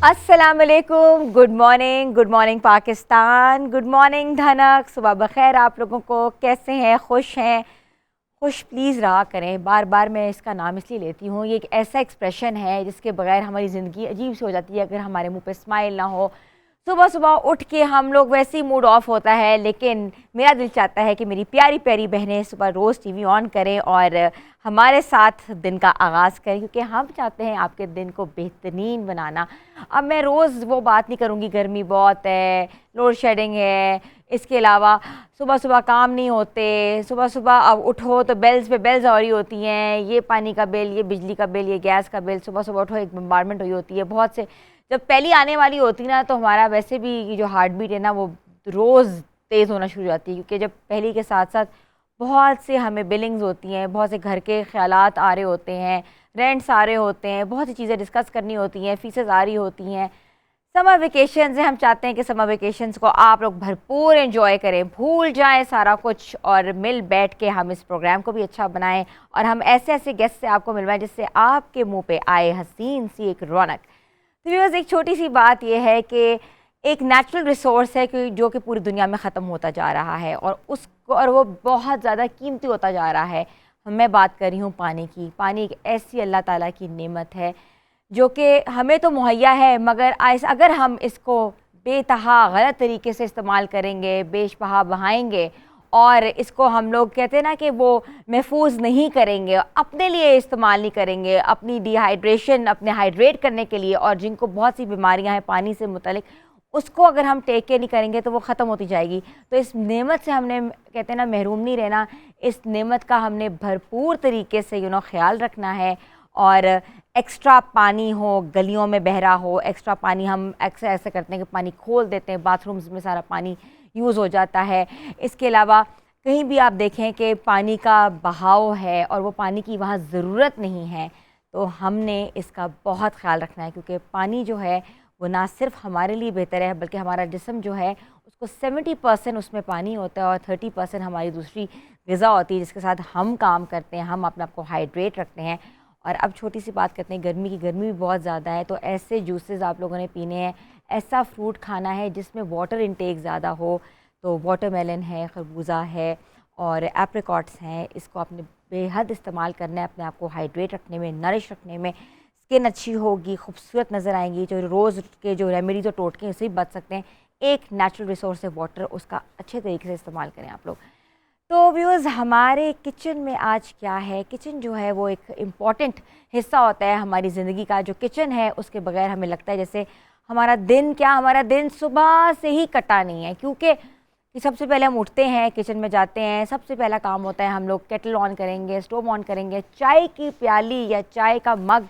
अस्सलाम वालेकुम, good morning Pakistan, good morning धनक। सुबह बखैर आप लोगों को। कैसे हैं? खुश हैं? खुश प्लीज़ रहा करें। बार बार मैं इसका नाम इसलिए लेती हूँ, ये एक ऐसा एक्सप्रेशन है जिसके बगैर हमारी ज़िंदगी अजीब सी हो जाती है अगर हमारे मुंह पे स्माइल ना हो। सुबह सुबह उठ के हम लोग वैसे ही मूड ऑफ होता है, लेकिन मेरा दिल चाहता है कि मेरी प्यारी प्यारी बहनें सुबह रोज़ टीवी ऑन करें और हमारे साथ दिन का आगाज़ करें, क्योंकि हम चाहते हैं आपके दिन को बेहतरीन बनाना। अब मैं रोज़ वो बात नहीं करूँगी, गर्मी बहुत है, लोड शेडिंग है, इसके अलावा सुबह सुबह काम नहीं होते, सुबह सुबह अब उठो तो बेल्स पे बेल्स हो रही होती हैं, ये पानी का बिल, ये बिजली का बिल, ये गैस का बिल, सुबह सुबह उठो एक बम्बारमेंट हुई होती है बहुत से। जब पहली आने वाली होती ना तो हमारा वैसे भी जो हार्ट बीट है ना वो रोज़ तेज़ होना शुरू हो जाती है, क्योंकि जब पहली के साथ साथ बहुत से हमें बिलिंग्स होती हैं, बहुत से घर के ख्यालात आ रहे होते हैं, रेंट्स आ रहे होते हैं, बहुत सी चीज़ें डिस्कस करनी होती हैं, फीसेस आ रही होती हैं। समर वेकेशंस हैं, हम चाहते हैं कि समर वेकेशंस को आप लोग भरपूर एंजॉय करें, भूल जाएं सारा कुछ और मिल बैठ के हम इस प्रोग्राम को भी अच्छा बनाएं और हम ऐसे ऐसे गेस्ट से आपको मिलवाएं जिससे आपके मुंह पे आए हसीन सी एक रौनक। तो व्यूअर्स, एक छोटी सी बात यह है कि एक नेचुरल रिसोर्स है कि जो कि पूरी दुनिया में ख़त्म होता जा रहा है और वो बहुत ज़्यादा कीमती होता जा रहा है। मैं बात कर रही हूँ पानी की। पानी एक ऐसी अल्लाह ताला की नेमत है जो कि हमें तो मुहैया है, मगर अगर हम इसको बेतहा गलत तरीके से इस्तेमाल करेंगे, बेशबहा बहाएंगे और इसको हम लोग कहते हैं ना कि वो महफूज नहीं करेंगे, अपने लिए इस्तेमाल नहीं करेंगे, अपनी डिहाइड्रेशन, अपने हाइड्रेट करने के लिए, और जिनको बहुत सी बीमारियां हैं पानी से मुतलिक, उसको अगर हम टेक केयर नहीं करेंगे तो वो ख़त्म होती जाएगी। तो इस नेमत से हमने कहते हैं ना महरूम नहीं रहना, इस नेमत का हमने भरपूर तरीके से ख्याल रखना है। और एक्स्ट्रा पानी हो, गलियों में बह रहा हो, एक्स्ट्रा पानी हम ऐसे करते हैं कि पानी खोल देते हैं, बाथरूम्स में सारा पानी यूज़ हो जाता है। इसके अलावा कहीं भी आप देखें कि पानी का बहाव है और वो पानी की वहाँ ज़रूरत नहीं है, तो हमने इसका बहुत ख्याल रखना है, क्योंकि पानी जो है वो ना सिर्फ हमारे लिए बेहतर है बल्कि हमारा जिस्म जो है उसको 70% उसमें पानी होता है और 30% हमारी दूसरी ग़िज़ा होती है जिसके साथ हम काम करते हैं, हम अपने आप को हाइड्रेट रखते हैं। और अब छोटी सी बात करते हैं गर्मी की। गर्मी भी बहुत ज़्यादा है, तो ऐसे जूसेस आप लोगों ने पीने हैं, ऐसा फ्रूट खाना है जिसमें वाटर इंटेक ज़्यादा हो। तो वाटरमेलन है, खरबूजा है और एप्रिकॉट्स हैं, इसको आपने बेहद इस्तेमाल करना है अपने आप को हाइड्रेट रखने में, नरिश रखने में। स्किन अच्छी होगी, खूबसूरत नज़र आएंगी। जो रोज़ के जो रेमेडीज और टोटके उससे भी बच सकते हैं। एक नेचुरल रिसोर्स है वाटर, उसका अच्छे तरीके से इस्तेमाल करें आप लोग। तो व्यूअर्स, हमारे किचन में आज क्या है? किचन जो है वो एक इम्पॉर्टेंट हिस्सा होता है हमारी ज़िंदगी का। जो किचन है उसके बगैर हमें लगता है जैसे हमारा दिन सुबह से ही कटा नहीं है, क्योंकि सबसे पहले हम उठते हैं, किचन में जाते हैं, सबसे पहला काम होता है हम लोग केटल ऑन करेंगे, स्टोव ऑन करेंगे। चाय की प्याली या चाय का मग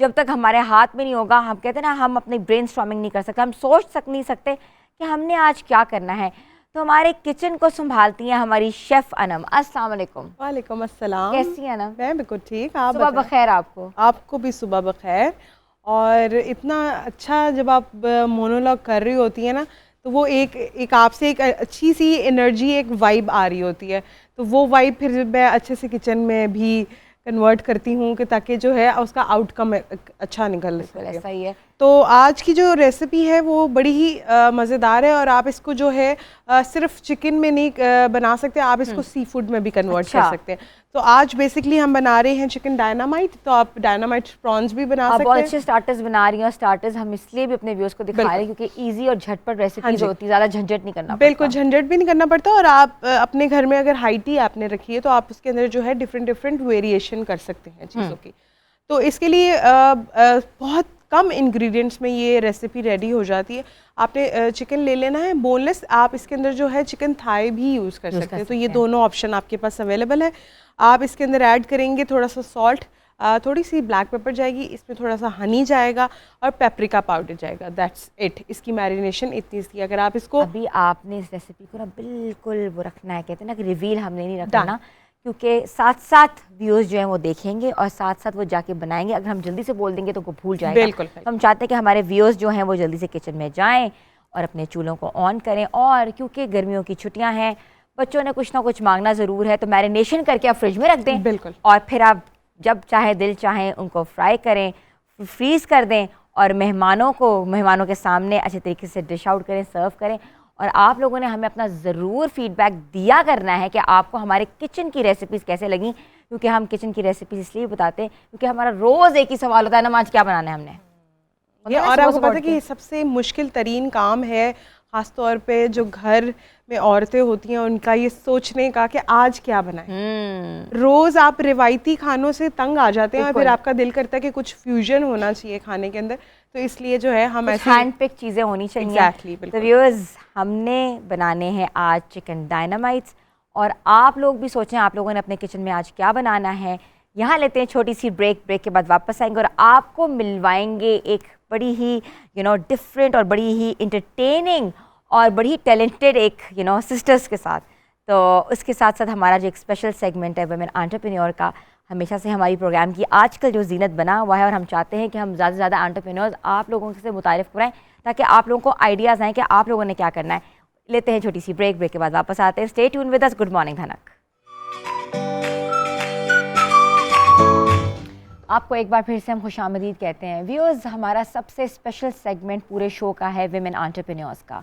जब तक हमारे हाथ में नहीं होगा, हम कहते हैं ना, हम अपनी ब्रेन स्टॉर्मिंग नहीं कर सकते, हम सोच नहीं सकते कि हमने आज क्या करना है। तो हमारे किचन को संभालती हैं हमारी शेफ़ अनम। अस्सलाम वालेकुम। वालेकुम अस्सलाम। कैसी हैं अनम? मैं बिल्कुल ठीक। आप सुबह बखैर आपको। आपको भी सुबह बखैर। और इतना अच्छा जब आप मोनोलॉग कर रही होती है ना, तो वो एक आपसे एक अच्छी सी एनर्जी, एक वाइब आ रही होती है। तो वो वाइब फिर मैं अच्छे से किचन में भी कन्वर्ट करती हूँ कि ताकि जो है उसका आउटकम अच्छा निकल सके। ऐसा ही है। तो आज की जो रेसिपी है वो बड़ी ही मज़ेदार है और आप इसको जो है सिर्फ चिकन में नहीं बना सकते, आप इसको सी फूड में भी कन्वर्ट कर सकते हैं। तो आज बेसिकली हम बना रहे हैं चिकन डायनामाइट, तो आप डायनामाइट प्रॉन्स भी बना सकते हैं। बहुत अच्छे स्टार्टर्स बना रही हैं, और स्टार्टर्स हम इसलिए भी अपने व्यूअर्स को दिखा रहे हैं क्योंकि इजी और झटपट रेसिपीज होती है, ज़्यादा झंझट नहीं करना पड़ता। बिल्कुल झंझट भी नहीं करना पड़ता। और आप अपने घर में अगर हाई टी आपने रखी है तो आप उसके अंदर जो है डिफरेंट वेरिएशन कर सकते हैं चीज़ों की। तो इसके लिए बहुत कम इंग्रेडिएंट्स में ये रेसिपी रेडी हो जाती है। आपने चिकन ले लेना है बोनलेस, आप इसके अंदर जो है चिकन थाई भी यूज़ कर सकते हैं। तो ये दोनों ऑप्शन आपके पास अवेलेबल है। आप इसके अंदर ऐड करेंगे थोड़ा सा सॉल्ट, थोड़ी सी ब्लैक पेपर जाएगी, इसमें थोड़ा सा हनी जाएगा और पेपरिका पाउडर जाएगा। That's it. इसकी मैरिनेशन इतनी सी। अगर आप इसको अभी आपने इस रेसिपी को ना बिल्कुल वो रखना है, कहते हैं ना कि रिवील हमने नहीं रखना ना, क्योंकि साथ साथ व्यूअर्स जो हैं वो देखेंगे और साथ साथ वो जाके बनाएंगे। अगर हम जल्दी से बोल देंगे तो वो भूल जाएगा। बिल्कुल। तो हम चाहते हैं कि हमारे व्यूअर्स जो हैं वो जल्दी से किचन में जाएं और अपने चूल्हों को ऑन करें। और क्योंकि गर्मियों की छुट्टियां हैं, बच्चों ने कुछ ना कुछ मांगना ज़रूर है, तो मैरिनेशन करके आप फ्रिज में रख दें। बिल्कुल। और फिर आप जब चाहे दिल चाहें उनको फ्राई करें, फ्रीज़ कर दें और मेहमानों के सामने अच्छे तरीके से डिश आउट करें, सर्व करें। और आप लोगों ने हमें अपना ज़रूर फीडबैक दिया करना है कि आपको हमारे किचन की रेसिपीज़ कैसे लगी, क्योंकि हम किचन की रेसिपीज़ इसलिए बताते हैं क्योंकि हमारा रोज़ एक ही सवाल होता है ना, आज क्या बनाना है हमने। ये और आपको पता है कि सबसे मुश्किल तरीन काम है, ख़ास तौर पे जो घर में औरतें होती हैं उनका ये सोचने का कि आज क्या बनाएं। रोज़ आप रिवायती खानों से तंग आ जाते हैं और फिर आपका दिल करता है कि कुछ फ्यूजन होना चाहिए खाने के अंदर, तो इसलिए जो है हम ऐसे हैंड पिक चीज़ें होनी चाहिए। एग्जैक्टली, तो व्यूअर्स, हमने बनाने हैं आज चिकन डायनामाइट्स, और आप लोग भी सोचें आप लोगों ने अपने किचन में आज क्या बनाना है। यहाँ लेते हैं छोटी सी ब्रेक के बाद वापस आएंगे और आपको मिलवाएंगे एक बड़ी ही डिफरेंट और बड़ी ही इंटरटेनिंग और बड़ी टैलेंटेड एक सिस्टर्स के साथ। तो उसके साथ साथ हमारा जो एक स्पेशल सेगमेंट है वुमेन एंटरप्रेन्योर का, हमेशा से हमारी प्रोग्राम की आजकल जो जीनत बना हुआ है, और हम चाहते हैं कि हम ज़्यादा से ज़्यादा एंटरप्रेन्योर्स आप लोगों से मुतारिफ कराएं ताकि आप लोगों को आइडियाज़ आएँ कि आप लोगों ने क्या करना है। लेते हैं छोटी सी ब्रेक के बाद वापस आते हैं। Stay tune with us. Good morning Dhanak. आपको एक बार फिर से हम खुशामदीद कहते हैं। व्यूअर्स, हमारा सबसे स्पेशल सेगमेंट पूरे शो का है विमेन एंटरप्रेन्योर्स का,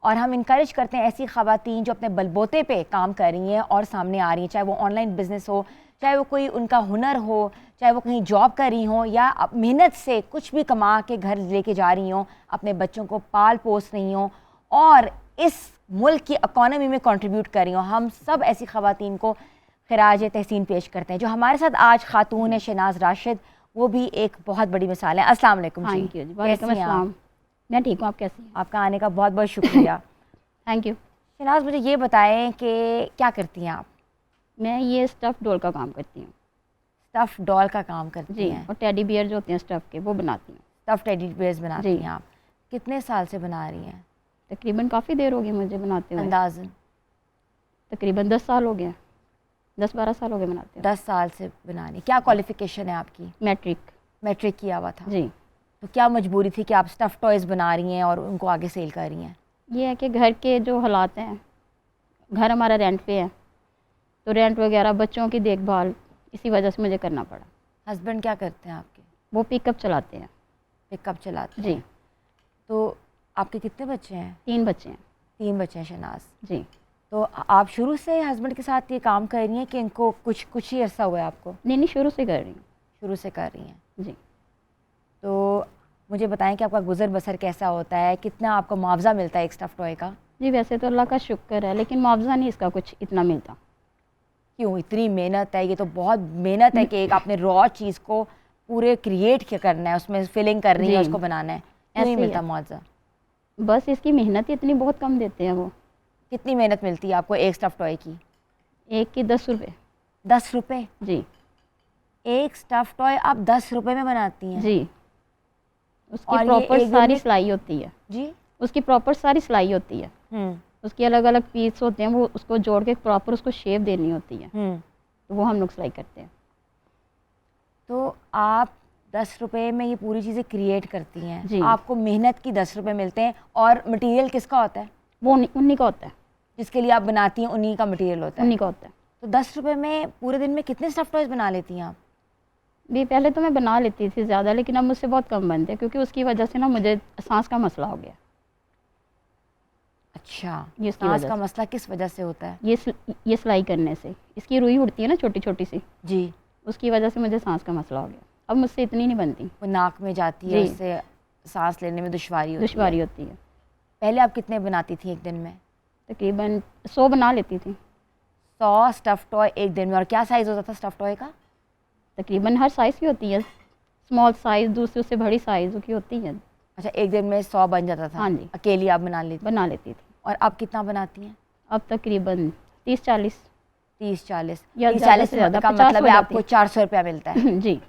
और हम इंकरेज करते हैं ऐसी ख़वातीन जो अपने बलबोते पे काम कर रही हैं और सामने आ रही हैं, चाहे वो ऑनलाइन बिजनेस हो, चाहे वो कोई उनका हुनर हो, चाहे वो कहीं जॉब कर रही हों या मेहनत से कुछ भी कमा के घर लेके जा रही हों, अपने बच्चों को पाल पोस रही हों और इस मुल्क की इकॉनमी में कंट्रीब्यूट कर रही हों। हम सब ऐसी ख़वातीन को खिराज तहसीन पेश करते हैं। जो हमारे साथ आज खातून है शहनाज राशिद, वो भी एक बहुत बड़ी मिसाल है। अस्सलाम वालेकुम जी। कैसी हैं आप? मैं ठीक हूँ, आप कैसी हैं? आपका आने का बहुत बहुत शुक्रिया। Thank you. शहनाज, मुझे ये बताएं कि क्या करती हैं आप? मैं ये स्टफ़ डॉल का काम करती हूँ। स्टफ़ डॉल का काम करती जी हैं? और टेडी बियर जो होते हैं स्टफ़ के, वो बनाती हूँ। स्टफ़ टेडी बियर्स बनाती हैं आप? कितने साल से बना रही हैं? तकरीबन काफ़ी देर हो गई मुझे बनाते हुए। अंदाज़न तकरीबन 10 साल हो गए, 10-12 साल हो गए बनाते हैं। 10 साल से बनानी। क्या क्वालिफ़िकेशन है आपकी? मैट्रिक किया हुआ था। जी। तो क्या मजबूरी थी कि आप स्टफ़ टॉयज़ बना रही हैं और उनको आगे सेल कर रही हैं? ये है कि घर के जो हालात हैं, घर हमारा रेंट पे है, तो रेंट वगैरह, बच्चों की देखभाल, इसी वजह से मुझे करना पड़ा। हस्बैंड क्या करते हैं आपके? वो पिकअप चलाते हैं। पिकअप चलाते जी। हैं। तो आपके कितने बच्चे हैं? 3 बच्चे हैं। 3 बच्चे हैं शहनाज। जी। तो आप शुरू से हस्बैंड के साथ ये काम कर रही हैं कि इनको कुछ ही अर्सा हुआ है आपको? नहीं, शुरू से कर रही हूँ। शुरू से कर रही हैं। जी। तो मुझे बताएं कि आपका गुजर बसर कैसा होता है, कितना आपको मुआवजा मिलता है एक स्टफ़ टॉय का? जी, वैसे तो अल्लाह का शुक्र है, लेकिन मुआवजा नहीं इसका कुछ इतना मिलता। क्यों? इतनी मेहनत है, ये तो बहुत मेहनत है कि एक आपने रॉ चीज़ को पूरे क्रिएट करना है, उसमें फिलिंग करनी है, उसको बनाना है, क्यों नहीं मिलता मुआवजा? बस इसकी मेहनत इतनी बहुत कम देते हैं वो। कितनी मेहनत मिलती है आपको एक स्टफ़ टॉय की? एक की 10 रुपये। 10 रुपये? जी। एक स्टफ़ टॉय आप 10 रुपये में बनाती हैं? जी। उसकी प्रॉपर सारी सिलाई होती है। जी। उसकी प्रॉपर सारी सिलाई होती है। उसके अलग अलग पीस होते हैं, वो उसको जोड़ के प्रॉपर उसको शेप देनी होती है, तो वो हम लोग सिलाई करते हैं। तो आप 10 रुपये में ये पूरी चीज़ें क्रिएट करती हैं जी। आपको मेहनत की 10 रुपये मिलते हैं, और मटेरियल किसका होता है? वो उन्हीं का होता है। जिसके लिए आप बनाती हैं उन्हीं का मटेरियल होता है? उन्हीं का होता है। तो 10 रुपये में पूरे दिन में कितने स्टफ़ टॉयज़ बना लेती हैं आप? भी पहले तो मैं बना लेती थी ज़्यादा, लेकिन अब मुझसे बहुत कम बनते हैं, क्योंकि उसकी वजह से ना मुझे सांस का मसला हो गया। अच्छा, ये सांस का मसला किस वजह से होता है? ये सिलाई करने से, इसकी रुई उड़ती है ना छोटी छोटी सी जी, उसकी वजह से मुझे सांस का मसला हो गया। अब मुझसे इतनी नहीं बनती। वो नाक में जाती है, उससे सांस लेने में दुश्वारी होती है। पहले आप कितने बनाती थी एक दिन में? तकरीबन 100 बना लेती थी। 100 स्टफ़ टॉय एक दिन में? और क्या साइज़ होता था स्टफ़ टॉय का? तकरीबन हर साइज़ की होती है, स्मॉल साइज़, दूसरी से बड़ी साइज़ की होती है। अच्छा, एक दिन में 100 बन जाता था? हाँ जी। अकेली आप बना लेती थी। और अब कितना बनाती हैं? अब तकरीबन 30-40। 30-40 का मतलब है आपको 400 रुपया मिलता है? जी।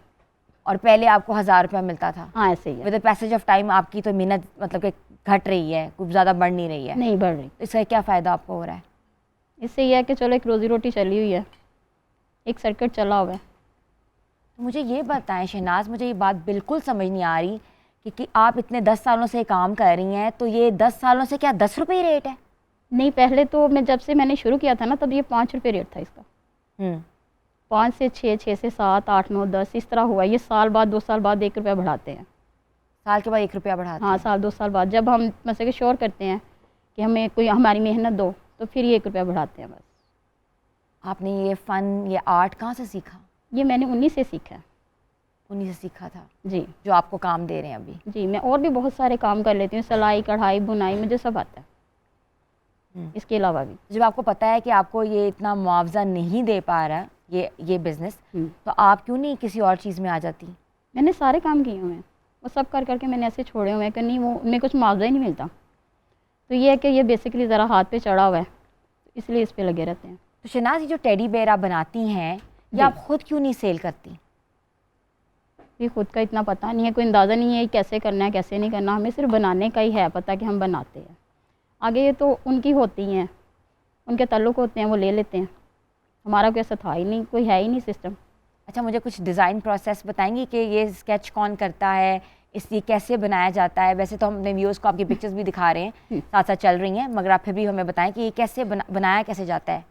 और पहले आपको 1000 रुपया मिलता था? हाँ, ऐसे ही है। With the passage of time आपकी तो मेहनत मतलब कि घट रही है, कुछ ज़्यादा बढ़ नहीं रही है? नहीं बढ़ रही। इसका क्या फ़ायदा आपको हो रहा है? इससे यह है कि चलो एक रोज़ी रोटी चली हुई है, एक सर्किट चला हुआ है। तो मुझे ये बताएं शहनाज, मुझे ये बात बिल्कुल समझ नहीं आ रही कि आप इतने 10 सालों से काम कर रही हैं, तो ये 10 सालों से क्या 10 रुपये ही रेट है? नहीं, पहले तो जब से मैंने शुरू किया था ना, तब ये 5 रुपये रेट था इसका। 5 से 6, 6 से 7, 8, 9, 10 इस तरह हुआ। ये साल बाद 2 साल बाद 1 रुपया बढ़ाते हैं। साल के बाद 1 रुपया बढ़ाते हाँ, हैं? साल 2 साल बाद जब हम मतलब कि श्योर करते हैं कि हमें कोई हमारी मेहनत दो, तो फिर ये 1 रुपया बढ़ाते हैं बस। आपने ये फ़न, ये आर्ट कहाँ से सीखा? ये मैंने उन्हीं से सीखा है। उन्हीं से सीखा था जी जो आपको काम दे रहे हैं अभी? जी, मैं और भी बहुत सारे काम कर लेती हूँ, सिलाई, कढ़ाई, बुनाई, मुझे सब आता है इसके अलावा भी। जब आपको पता है कि आपको ये इतना मुआवजा नहीं दे पा रहा ये बिज़नेस, तो आप क्यों नहीं किसी और चीज़ में आ जाती? मैंने सारे काम किए हुए हैं, वो सब कर करके मैंने ऐसे छोड़े हुए हैं कि नहीं, वो उनमें कुछ मुआवजा ही नहीं मिलता। तो ये है कि ये बेसिकली ज़रा हाथ पे चढ़ा हुआ है, इसलिए इस पे लगे रहते हैं। तो शहनाज, ये जो टेडी बेयर आप बनाती हैं, ये आप खुद क्यों नहीं सेल करती? ये खुद का इतना पता नहीं है, कोई अंदाज़ा नहीं है कैसे करना है कैसे नहीं करना, हमें सिर्फ बनाने का ही है पता कि हम बनाते हैं। आगे ये तो उनकी होती हैं, उनके ताल्लुक़ होते हैं, वो ले लेते हैं। हमारा कोई ऐसा था ही नहीं, कोई है ही नहीं सिस्टम। अच्छा, मुझे कुछ डिज़ाइन प्रोसेस बताएंगी कि ये स्केच कौन करता है, ये कैसे बनाया जाता है? वैसे तो हम अपने व्यूअर्स को आपकी पिक्चर्स भी दिखा रहे हैं, साथ साथ चल रही हैं, मगर आप फिर भी हमें बताएं कि ये कैसे बनाया कैसे जाता है?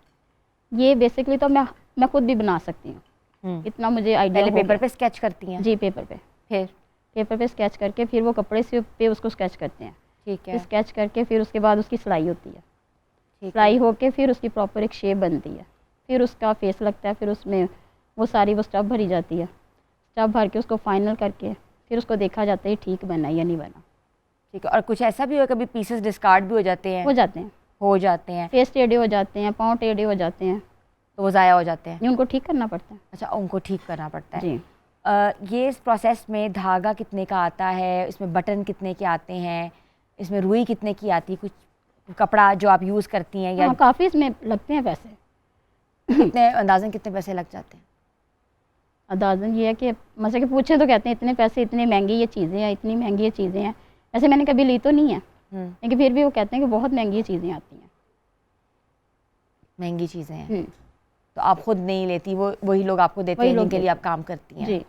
ये बेसिकली तो मैं खुद भी बना सकती हूँ, इतना मुझे आइडिया। पहले पेपर पे स्केच करती हैं? जी, पेपर पे। फिर पेपर पे स्केच करके फिर वो कपड़े से पे उसको स्केच करते हैं। ठीक है। स्केच करके फिर उसके बाद उसकी सिलाई होती है। ठीक सिलाई होके फिर उसकी प्रॉपर एक शेप बनती है, फिर उसका फेस लगता है, फिर उसमें वो सारी वो स्टफ भरी जाती है। स्टफ भर के उसको फाइनल करके फिर उसको देखा जाता है ठीक बना या नहीं बना। ठीक है। और कुछ ऐसा भी हो कभी पीसेस डिस्कार्ड भी हो जाते हैं? हो जाते हैं, हो जाते हैं। फेस टेढ़े हो जाते हैं, पाँव टेढ़े हो जाते हैं, तो वो ज़ाया हो जाते हैं? ये उनको ठीक करना पड़ता है। अच्छा, उनको ठीक करना पड़ता है। जी। ये इस प्रोसेस में धागा कितने का आता है, इसमें बटन कितने के आते हैं, इसमें रुई कितने की आती है, कुछ कपड़ा जो आप यूज़ करती हैं या हाँ, काफ़ी इसमें लगते हैं पैसे। कितने अंदाज़न कितने पैसे लग जाते हैं? अंदाज़न ये है कि मतलब कि पूछें तो कहते हैं इतने पैसे, इतनी महंगी ये चीज़ें हैं, इतनी महंगी ये चीज़ें हैं। ऐसे मैंने कभी ली तो नहीं है, लेकिन फिर भी वो कहते हैं कि बहुत महंगी ये चीज़ें आती हैं। महंगी चीज़ें हैं तो आप खुद नहीं लेती, वो वही लोग आपको देते हैं जिनके लिए आप काम करती हैं? जी।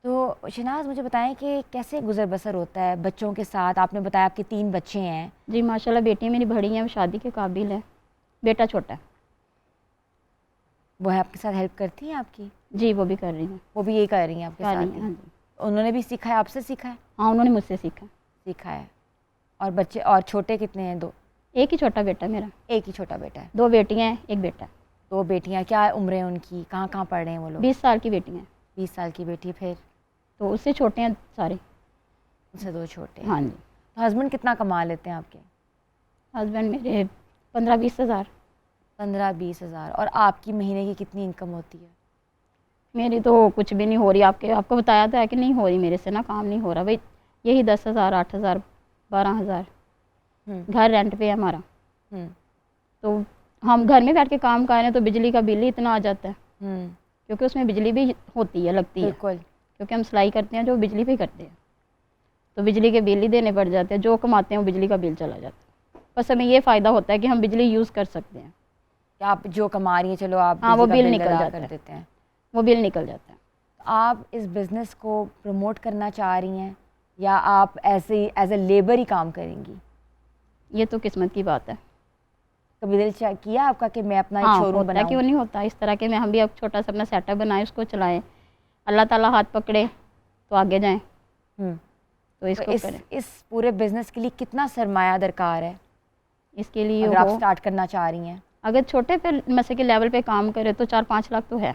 तो शहनाज, मुझे बताएं कि कैसे गुजर बसर होता है बच्चों के साथ? आपने बताया आपके 3 बच्चे हैं। जी माशाल्लाह, बेटी मेरी बड़ी है, वो शादी के काबिल है, बेटा छोटा है। वो है आपके साथ हेल्प करती हैं आपकी? जी, वो भी कर रही हैं। वो भी यही कर रही हैं आपके कर साथ रही हैं, ही? हाँ जी। उन्होंने भी सीखा है, आपसे सीखा है? हाँ, उन्होंने मुझसे सीखा। सीखा है। और बच्चे और छोटे कितने हैं? 2? एक ही छोटा बेटा मेरा। एक ही छोटा बेटा है? 2 बेटियाँ हैं, एक बेटा है। 2 बेटियाँ। क्या उम्र है उनकी? कहाँ कहाँ पढ़ रहे हैं वो लोग? 20 साल की बेटी हैं। 20 साल की बेटी। फिर तो उससे छोटे हैं सारे। उससे 2 छोटे हैं। हाँ जी। तो हस्बैंड कितना कमा लेते हैं आपके? हस्बैंड मेरे 15-20 हज़ार। 15-20 हज़ार। और आपकी महीने की कितनी इनकम होती है? मेरी तो कुछ भी नहीं हो रही, आपको बताया तो है कि नहीं हो रही मेरे से ना, काम नहीं हो रहा भाई। यही 10 हज़ार, 8 हज़ार, 12 हज़ार। घर रेंट पे है हमारा। तो हम घर में बैठ के काम कर रहे हैं तो बिजली का बिल ही इतना आ जाता है, क्योंकि उसमें बिजली भी होती है, लगती है। बिल्कुल। क्योंकि हम सिलाई करते हैं जो बिजली पे ही करते हैं, तो बिजली के बिल ही देने पड़ जाते हैं। जो कमाते हैं वो बिजली का बिल चला जाता है। बस हमें ये फ़ायदा होता है कि हम बिजली यूज़ कर सकते हैं। कि आप जो कमा रही हैं, चलो आप हाँ, वो बिजली का बिल निकल अदा जाता कर है। देते हैं। वो बिल निकल जाता है। आप इस बिज़नेस को प्रमोट करना चाह रही हैं या आप ऐसे एज ए लेबर ही काम करेंगी? ये तो किस्मत की बात है। कभी दिल किया आपका कि मैं अपना हाँ, एक शोरूम होता है, क्यों नहीं होता इस तरह के। मैं हम भी अब छोटा सा अपना सेटअप बनाए, उसको चलाएं, अल्लाह ताला हाथ पकड़े तो आगे जाएं। तो इसको करें। इस पूरे बिजनेस के लिए कितना सरमाया दरकार है इसके लिए अगर आप स्टार्ट करना चाह रही हैं? अगर छोटे पे मसे के लेवल पे काम करे तो 4-5 लाख तो है।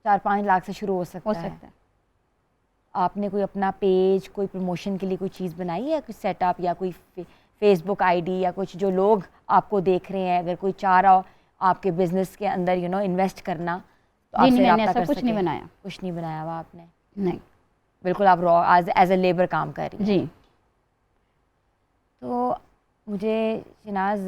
4-5 लाख से शुरू हो सकता है। आपने कोई अपना पेज, कोई प्रमोशन के लिए कोई चीज़ बनाई है, कुछ सेटअप या कोई फेसबुक आईडी या कुछ, जो लोग आपको देख रहे हैं, अगर कोई चाह रहा हो आपके बिजनेस के अंदर इन्वेस्ट करना तो आपसे मैंने राब्ता ऐसा कर कुछ सके? नहीं बनाया। कुछ नहीं बनाया हुआ आपने? नहीं, बिल्कुल आप रॉ एज ए लेबर काम कर रही हैं। जी। तो मुझे शहनाज,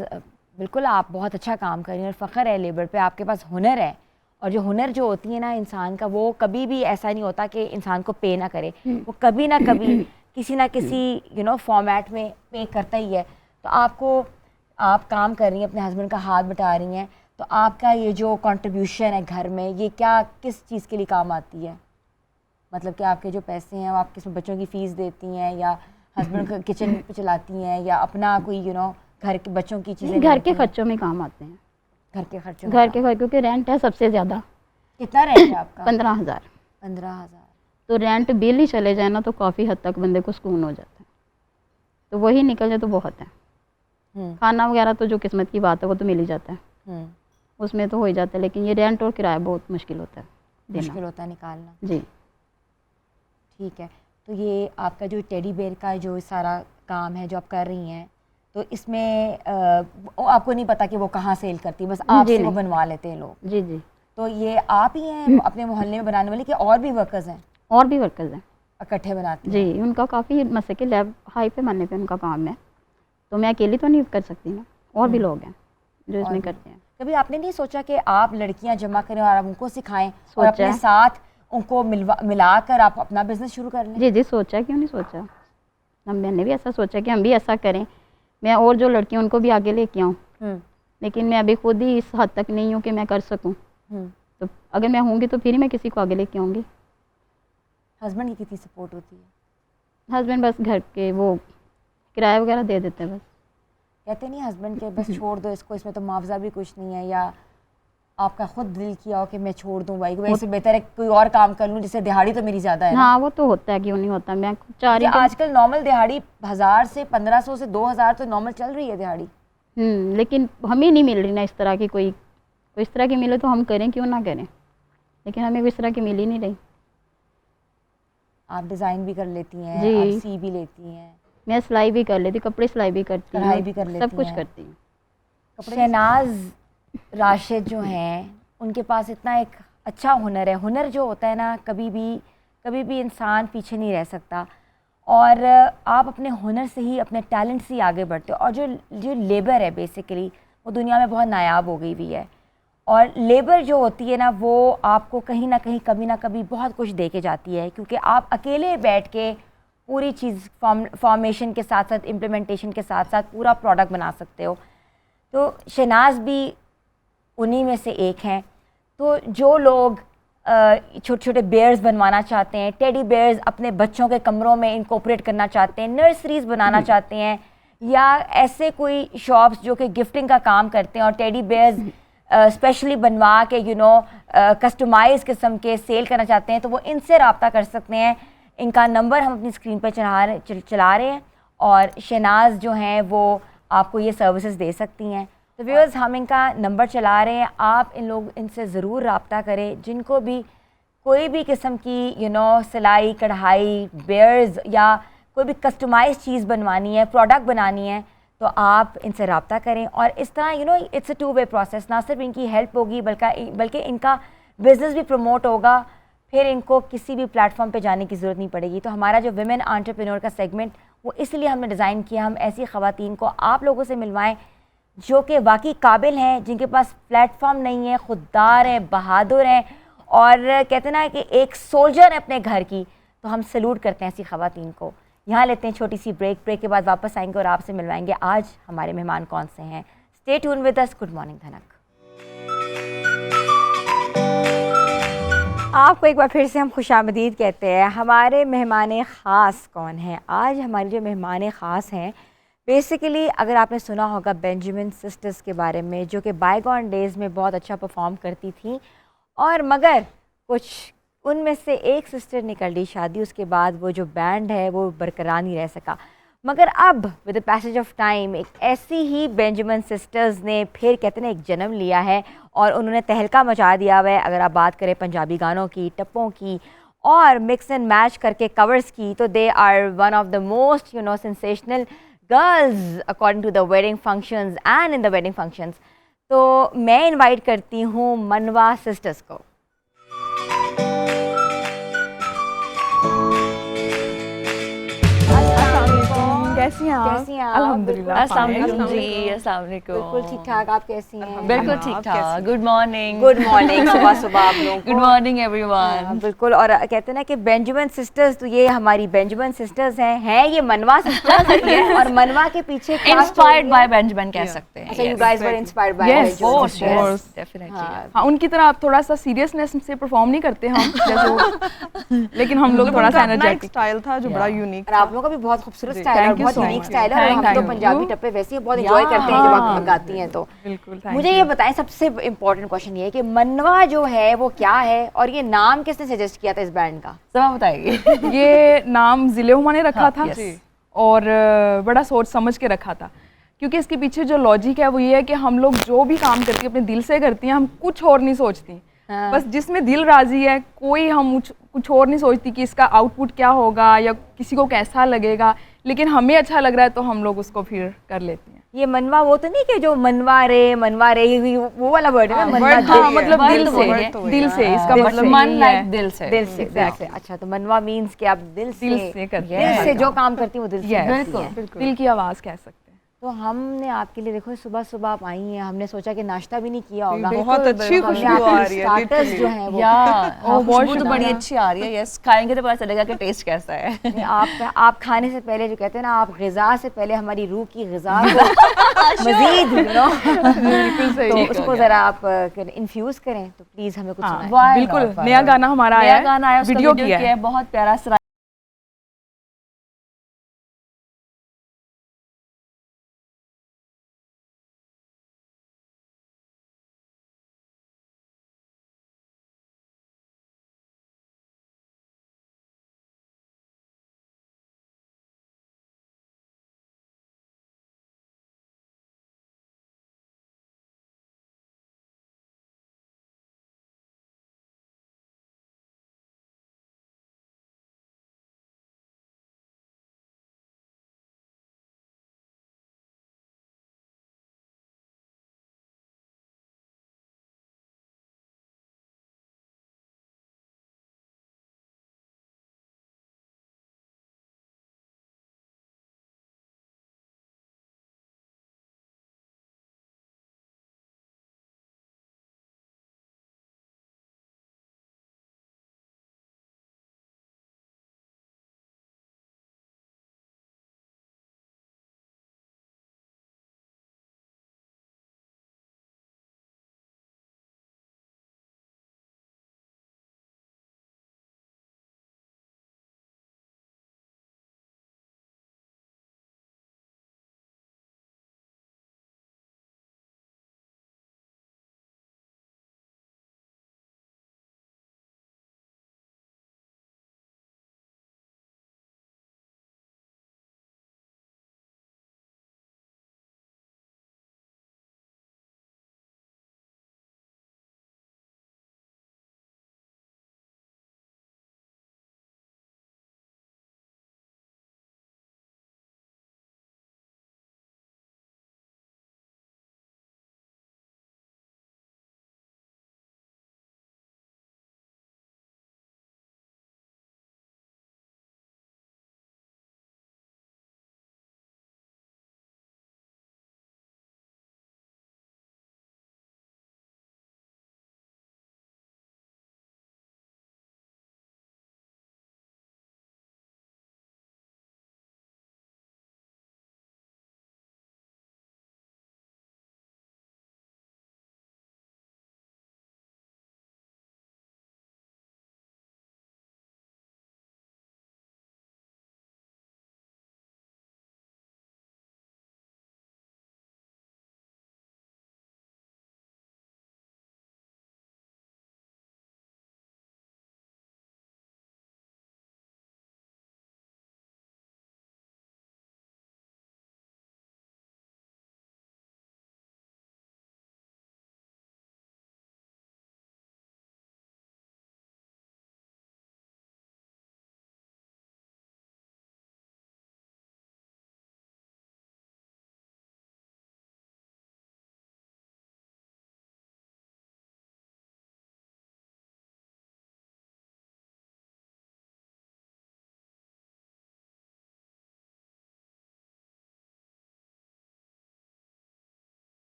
बिल्कुल आप बहुत अच्छा काम कर रही हैं और फ़ख्र है लेबर पे, आपके पास हुनर है। और जो हुनर जो होती है ना इंसान का, वो कभी भी ऐसा नहीं होता कि इंसान को पे ना करे, वो कभी ना कभी किसी ना किसी फॉर्मेट में पे करता ही है। तो आप काम कर रही हैं, अपने हस्बैंड का हाथ बटा रही हैं, तो आपका ये जो कंट्रीब्यूशन है घर में, ये किस चीज़ के लिए काम आती है? मतलब कि आपके जो पैसे हैं वो आप किस बच्चों की फ़ीस देती हैं, या हस्बैंड का किचन पे चलाती हैं, या अपना कोई घर के बच्चों की चीज़ें? घर के खर्चों में काम आते हैं। घर के खर्चों, क्योंकि रेंट है सबसे ज़्यादा। कितना रेंट है आपका? 15,000। 15,000। तो रेंट बिल ही चले जाए ना तो काफ़ी हद तक बंदे को सुकून हो जाता है, तो वही निकल जाए तो बहुत है। खाना वगैरह तो जो किस्मत की बात है वो तो मिल ही जाता है, उसमें तो हो ही जाता है, लेकिन ये रेंट और किराया बहुत मुश्किल होता है देना। मुश्किल होता है निकालना। जी ठीक है, तो ये आपका जो टेडी बेयर का जो सारा काम है जो आप कर रही हैं, तो इसमें आपको नहीं पता कि वो कहाँ सेल करती है, बस आपसे वो बनवा लेते हैं लोग? जी जी। तो ये आप ही हैं अपने मोहल्ले में बनाने वाले कि और भी वर्कर्स हैं? और भी वर्कर्स हैं, इकट्ठे बनाते हैं? जी, उनका काफ़ी मसके लैब हाई पैमाने पे उनका काम है, तो मैं अकेली तो नहीं कर सकती ना, और भी लोग हैं जो इसमें करते हैं। कभी आपने नहीं सोचा कि आप लड़कियां जमा करें और आप उनको सिखाएं और अपने साथ उनको मिलाकर आप अपना बिजनेस शुरू कर लें? जी जी, सोचा, क्यों नहीं सोचा, मैंने भी ऐसा सोचा कि हम भी ऐसा करें, मैं और जो लड़कियां उनको भी आगे लेके आऊँ, लेकिन मैं अभी खुद ही इस हद तक नहीं हूँ कि मैं कर सकूँ, तो अगर मैं होंगी तो फिर ही मैं किसी को आगे लेके आऊँगी। हस्बैंड की कितनी सपोर्ट होती है? हस्बैंड बस घर के वो किराया वगैरह दे देते हैं, बस कहते नहीं हस्बैंड के बस छोड़ दो इसको, इसमें तो मुआवजा भी कुछ नहीं है, या आपका खुद दिल किया हो कि मैं छोड़ दूं भाई, वैसे बेहतर है कोई और काम कर लूं जिससे दिहाड़ी तो मेरी ज़्यादा है? हाँ वो तो होता है, क्यों नहीं होता, मैं चाह रही हूँ आजकल नॉर्मल दिहाड़ी 1000 से 1500 से 2000 तो नॉर्मल चल रही है दिहाड़ी। लेकिन हमें नहीं मिल रही ना इस तरह की, कोई इस तरह की मिले तो हम करें, क्यों ना करें, लेकिन हमें कोई इस तरह की मिल ही नहीं रही। आप डिज़ाइन भी कर लेती हैं, जी, आप सी भी लेती हैं? मैं सिलाई भी कर लेती, कपड़े सिलाई भी करती हूँ, कढ़ाई भी कर लेती सब कुछ हैं? करती हूँ। शहनाज राशिद जो हैं उनके पास इतना एक अच्छा हुनर है, हुनर जो होता है ना कभी भी इंसान पीछे नहीं रह सकता, और आप अपने हुनर से ही, अपने टैलेंट से ही आगे बढ़ते हो। और जो लेबर है बेसिकली वो दुनिया में बहुत नायाब हो गई हुई है, और लेबर जो होती है ना वो आपको कहीं ना कहीं कभी ना कभी बहुत कुछ दे के जाती है, क्योंकि आप अकेले बैठ के पूरी चीज़ फॉर्मेशन के साथ साथ इम्प्लीमेंटेशन के साथ साथ पूरा प्रोडक्ट बना सकते हो। तो शहनाज भी उन्हीं में से एक हैं। तो जो लोग छोटे छोटे बेयर्स बनवाना चाहते हैं, टेडी बेयर्स अपने बच्चों के कमरों में इंकॉर्पोरेट करना चाहते हैं, नर्सरीज बनाना चाहते हैं, या ऐसे कोई शॉप्स जो कि गिफ्टिंग का काम करते हैं और टेडी बेयर्स स्पेशली बनवा के कस्टमाइज किस्म के सेल करना चाहते हैं, तो वो इनसे रब्ता कर सकते हैं। इनका नंबर हम अपनी स्क्रीन पर चला रहे हैं, और शहनाज जो हैं वो आपको ये सर्विसेज दे सकती हैं। तो व्यूअर्स हम इनका नंबर चला रहे हैं, आप इनसे ज़रूर रब्ता करें। जिनको भी कोई भी किस्म की सिलाई कढ़ाई बेयर्स या कोई भी कस्टमाइज चीज़ बनवानी है, प्रोडक्ट बनानी है, तो आप इनसे रब्ता करें। और इस तरह इट्स अ 2 वे प्रोसेस, ना सिर्फ इनकी हेल्प होगी बल्कि इनका बिज़नेस भी प्रमोट होगा, फिर इनको किसी भी प्लेटफॉर्म पे जाने की ज़रूरत नहीं पड़ेगी। तो हमारा जो विमेन एंटरप्रेन्योर का सेगमेंट वो इसलिए हमने डिज़ाइन किया, हम ऐसी ख़वातीन को आप लोगों से मिलवाएं जो कि वाकई काबिल हैं, जिनके पास प्लेटफॉर्म नहीं है, खुददार हैं, बहादुर हैं, और कहते ना कि एक सोल्जर है अपने घर की। तो हम सल्यूट करते हैं ऐसी ख़वातीन को। यहाँ लेते हैं छोटी सी ब्रेक के बाद वापस आएंगे और आपसे मिलवाएंगे आज हमारे मेहमान कौन से हैं। Stay tune with us. Good morning Dhanak. आपको एक बार फिर से हम खुशामदीद कहते हैं। हमारे मेहमान ख़ास कौन हैं आज? हमारी जो मेहमान ख़ास हैं बेसिकली, अगर आपने सुना होगा बेंजामिन सिस्टर्स के बारे में, जो कि बायगॉन डेज़ में बहुत अच्छा परफॉर्म करती थी, और मगर कुछ उनमें से एक सिस्टर निकल ली शादी, उसके बाद वो जो बैंड है वो बरकरार नहीं रह सका। मगर अब with the passage of time एक ऐसी ही बेंजामिन सिस्टर्स ने फिर कहते हैं एक जन्म लिया है, और उन्होंने तहलका मचा दिया हुआ है। अगर आप बात करें पंजाबी गानों की, टप्पों की, और मिक्स एंड मैच करके कवर्स की, तो they are one of the most sensational girls according to the wedding functions and in the wedding functions. तो मैं इनवाइट करती हूँ मनवा सिस्टर्स को। कैसी हैं आप? कैसी हैं आप? अल्हम्दुलिल्लाह। अस्सलाम वालेकुम जी, अस्सलाम वालेकुम। बिल्कुल ठीक ठाक, आप कैसी हैं? बिल्कुल ठीक ठाक। Good morning. Good morning. सुबह सुबह आप लोगों को गुड मॉर्निंग एवरीवन। बिल्कुल। और कहते हैं ना कि बेंजामिन सिस्टर्स, तो ये हमारी बेंजामिन सिस्टर्स हैं ये मनवा सिस्टर्स हैं, और मनवा के पीछे इंस्पायर्ड बाय बेंजामिन कह सकते हैं। अच्छा, you guys were inspired by Yes, course course. Definitely. हाँ, उनकी तरह आप थोड़ा सा सीरियसनेस से परफॉर्म नहीं करते हम जैसे लेकिन हम लोग थोड़ा सा एनर्जेटिक स्टाइल था जो बड़ा यूनिक। और आप लोगों का भी बहुत खूबसूरत स्टाइल है, Thank you बहुत बहुत यूनिक स्टाइल है और हम तो पंजाबी टप्पे वैसे ही बहुत एंजॉय करते हैं जब आप गाती हैं तो। बिल्कुल। मुझे ये बताएं, सबसे इम्पोर्टेंट क्वेश्चन ये है कि मनवा जो है वो क्या है और ये नाम किसने सजेस्ट किया था इस बैंड का? सब बताइए। ये नाम जिले हुमा ने रखा था yes. और बड़ा सोच समझ के रखा था, क्योंकि इसके पीछे जो लॉजिक है वो ये है कि हम लोग जो भी काम करती हैं अपने दिल से करती हैं, हम कुछ और नहीं सोचती। बस जिसमें दिल राजी है, कोई हम कुछ और नहीं सोचती कि इसका आउटपुट क्या होगा या किसी को कैसा लगेगा, लेकिन हमें अच्छा लग रहा है तो हम लोग उसको फिर कर लेते हैं। ये मनवा वो तो नहीं कि जो मनवा रे वो वाला वर्ड है ना? मनवा हाँ, मतलब दिल से इसका मतलब मन यही लाइक है। दिल से। दिल से। अच्छा, तो मनवा मीन्स कि आप दिल से करते हैं। दिल से जो काम करती हैं वो दिल से करती बिल्कुल हैं। बिल्कुल, दिल की आवाज़ कह सकते हैं। तो हमने आपके लिए देखो सुबह सुबह आप आई हैं, हमने सोचा कि नाश्ता भी नहीं किया होगा। बहुत अच्छी खुशबू आ रही है। स्टार्टर्स जो हैं वो खुशबू तो बड़ी अच्छी आ रही है। यस, खाएंगे तो पता चलेगा कि टेस्ट कैसा है। नहीं, आप खाने से पहले जो कहते हैं ना, आप ग़िज़ा से पहले हमारी रूह की ग़िज़ा को मज़ीद बिल्कुल सही। तो उसको ज़रा आप इन्फ्यूज़ करें तो प्लीज़ हमें कुछ सुनाएं। बिल्कुल, नया गाना हमारा आया नया गाना आया, वीडियो किया है, बहुत प्यारा सा।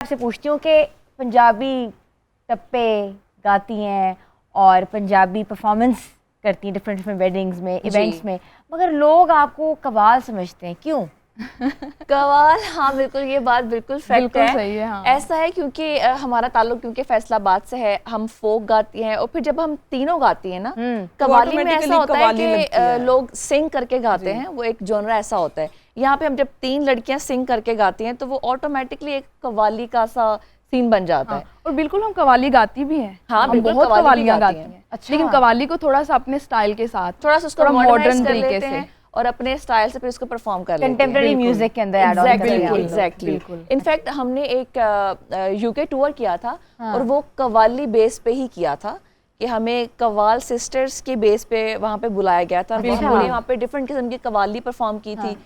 आपसे पूछती हूँ कि पंजाबी टप्पे गाती हैं और पंजाबी परफॉर्मेंस करती हैं डिफरेंट डिफरेंट वेडिंग्स में, इवेंट्स में, मगर लोग आपको कव्वाल समझते हैं, क्यों? कवाल, हाँ बिल्कुल, ये बात बिल्कुल फैक्ट बिल्कुल है। सही है, हाँ। ऐसा है क्योंकि हमारा ताल्लुक क्योंकि फैसलाबाद से है, हम फोक गाती हैं और फिर जब हम तीनों गाती हैं ना, कवाली में ऐसा होता है कि लोग सिंग करके गाते हैं, वो एक जॉनरा ऐसा होता है। यहाँ पे हम जब 3 लड़कियां सिंग करके गाती हैं तो वो ऑटोमेटिकली एक कवाली का सा सीन बन जाता है। और बिल्कुल हम कवाली गाती भी हैं। हाँ, हम बिल्कुल बहुत कवाली भी कवालियाँ गाती गाती हैं। हैं। लेकिन कवाली को थोड़ा सा अपने स्टाइल के साथ, थोड़ा सा उसको मॉडर्न मॉडर्न तरीके लेते से हैं और अपने स्टाइल से फिर उसको परफॉर्म कर लेते हैं। कंटेम्प्रेरी म्यूजिक के अंदर ऐड ऑन करते हैं। एग्जैक्टली। इनफैक्ट हमने एक यूके टूर किया था और वो कवाली बेस पे ही किया था कि हमें कवाल सिस्टर्स के बेस पे वहाँ पे बुलाया गया था। हमने वहाँ पे डिफरेंट किस्म की कवाली परफॉर्म की थी,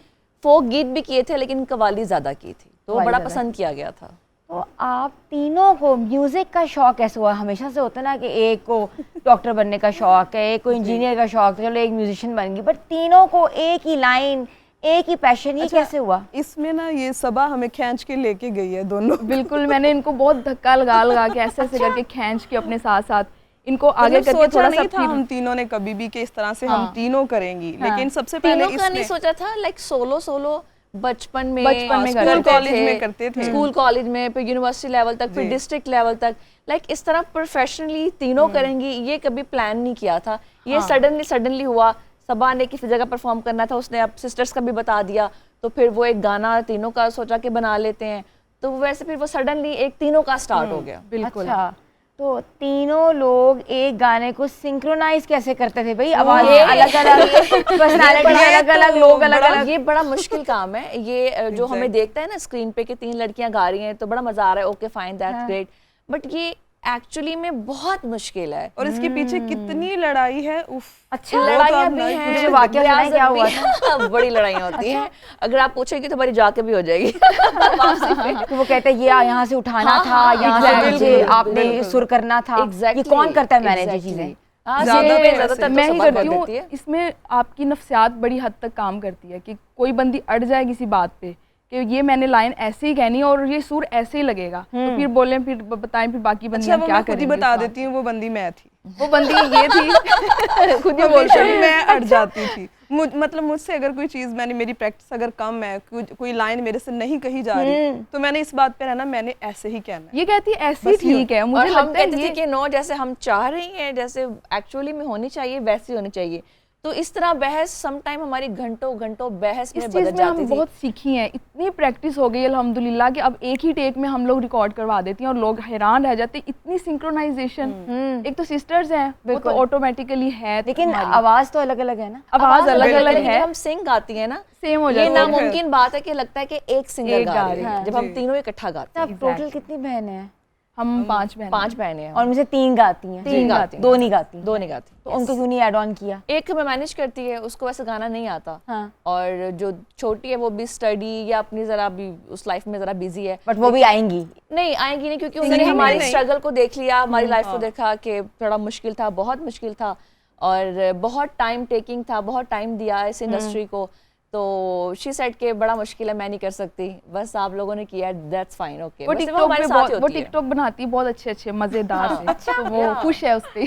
फोक गीत भी किए थे लेकिन कवाली ज़्यादा की थी, तो वो बड़ा पसंद किया गया था। तो आप तीनों को म्यूजिक का शौक कैसे हुआ? हमेशा से होता है ना कि एक को डॉक्टर बनने का शौक है, एक को इंजीनियर का शौक है, चलो एक म्यूजिशियन बन गई, बट तीनों को एक ही लाइन, एक ही पैशन, ये कैसे हुआ? इसमें ना ये सबा हमें खींच के लेके गई है दोनों। बिल्कुल, मैंने इनको बहुत धक्का लगा लगा के ऐसे ऐसे करके खींच के अपने साथ साथ इनको आगे मतलब करके सोचा थोड़ा नहीं सा था हम तीनों ने कभी भी कि इस तरह से हम तीनों करेंगी, लेकिन सबसे पहले तीनों का नहीं सोचा था, लाइक सोलो बचपन में स्कूल कॉलेज में करते थे, स्कूल कॉलेज में, फिर यूनिवर्सिटी लेवल तक, फिर डिस्ट्रिक्ट लेवल तक, लाइक इस तरह प्रोफेशनली तीनों करेंगी, ये कभी प्लान नहीं किया था। ये सडनली हुआ। सबा ने किसी जगह परफॉर्म करना था, उसने अब सिस्टर्स का भी बता दिया, तो फिर वो एक गाना तीनों का सोचा के बना लेते हैं, तो वैसे फिर वो सडनली एक तीनों का स्टार्ट हो गया। बिल्कुल। अच्छा, तो तीनों लोग एक गाने को सिंक्रोनाइज कैसे करते थे भाई? आवाज अलग अलग, पर्सनालिटी अलग अलग, लोग अलग अलग। ये बड़ा मुश्किल काम है। ये जो हमें देखता है ना स्क्रीन पे कि 3 लड़कियां गा रही हैं तो बड़ा मजा आ रहा है, okay fine that's great, but ये एक्चुअली में बहुत मुश्किल है और इसके पीछे कितनी लड़ाई है। उफ, अच्छा, लड़ाइयाँ भी हैं, मुझे वाकया सुनाएं क्या हुआ था? बड़ी लड़ाइयाँ होती हैं, अगर आप पूछेंगे तो हमारी जाके भी हो जाएगी। कि वो कहते हैं ये यहाँ से उठाना था, यहाँ से नीचे आपने सुर करना था, ये कौन करता है मैनेज ये चीजें? ज्यादातर मैं ही सबा करती कर हूँ। देती है। इसमें आपकी नफ्सियात बड़ी हद तक काम करती है कि कोई बंदी अड़ जाए किसी बात पे कि ये मैंने लाइन ऐसे ही कहनी है और ये सुर ऐसे ही लगेगा, तो फिर बोले, फिर बताएं, फिर बाकी बंदियां क्या खुद ही करेंगी? बता देती हूँ, वो बंदी मैं थी, वो बंदी ये थी। खुद ही बोल हमेशा मैं अड़ जाती थी। मतलब मुझसे अगर कोई चीज मेरी प्रैक्टिस अगर कम है, कोई लाइन मेरे से नहीं कही जा रही, तो मैंने इस बात पे रहना, मैंने ऐसे ही कहना है। ये कहती है ऐसे ही ठीक है, मुझे और हम लगता है कहते थे ये कि नो, जैसे हम चाह रही हैं, जैसे एक्चुअली में होनी चाहिए वैसी होनी चाहिए। तो इस तरह बहस सम टाइम हमारी घंटों बहस में इस बदल चीज में जाती हम थी। बहुत सीखी हैं, इतनी प्रैक्टिस हो गई अल्हम्दुलिल्लाह कि अब एक ही टेक में हम लोग रिकॉर्ड करवा देती हैं और लोग हैरान रह जाते हैं, इतनी सिंक्रोनाइजेशन। एक तो सिस्टर्स हैं, वो तो ऑटोमेटिकली है, लेकिन आवाज तो अलग अलग है ना? आवाज अलग अलग लेकिन है, जब हम सिंग गाती है ना, सेम हो ये जाती है। नामुमकिन बात है कि लगता है कि एक सिंगर एक गा गा रही रही है, जब हम तीनों इकट्ठा गाते हैं। आप टोटल कितनी बहनें हैं? हम 5 बहन 5 बहनें हैं और मुझे 3 गाती हैं। 3 गाती हैं, 2 नहीं गाती। 2 नहीं गाती। तो उनको क्यों नहीं ऐड ऑन किया? एक मैं मैनेज करती है, उसको वैसे गाना नहीं आता, हाँ। और जो छोटी है वो भी स्टडी या अपनी जरा भी उस लाइफ में जरा बिजी है, बट वो भी आएंगी। नहीं आएंगी नहीं, क्योंकि उन्होंने हमारी स्ट्रगल को देख लिया, हमारी लाइफ को देखा कि थोड़ा मुश्किल था, बहुत मुश्किल था और बहुत टाइम टेकिंग था, बहुत टाइम दिया इस इंडस्ट्री को, तो शी सेड के बड़ा मुश्किल है, मैं नहीं कर सकती, बस आप लोगों ने किया, दैट्स फाइन, ओके। वो टिकटॉक बनाती है बहुत अच्छे मजेदार से, तो वो खुश है उस पे।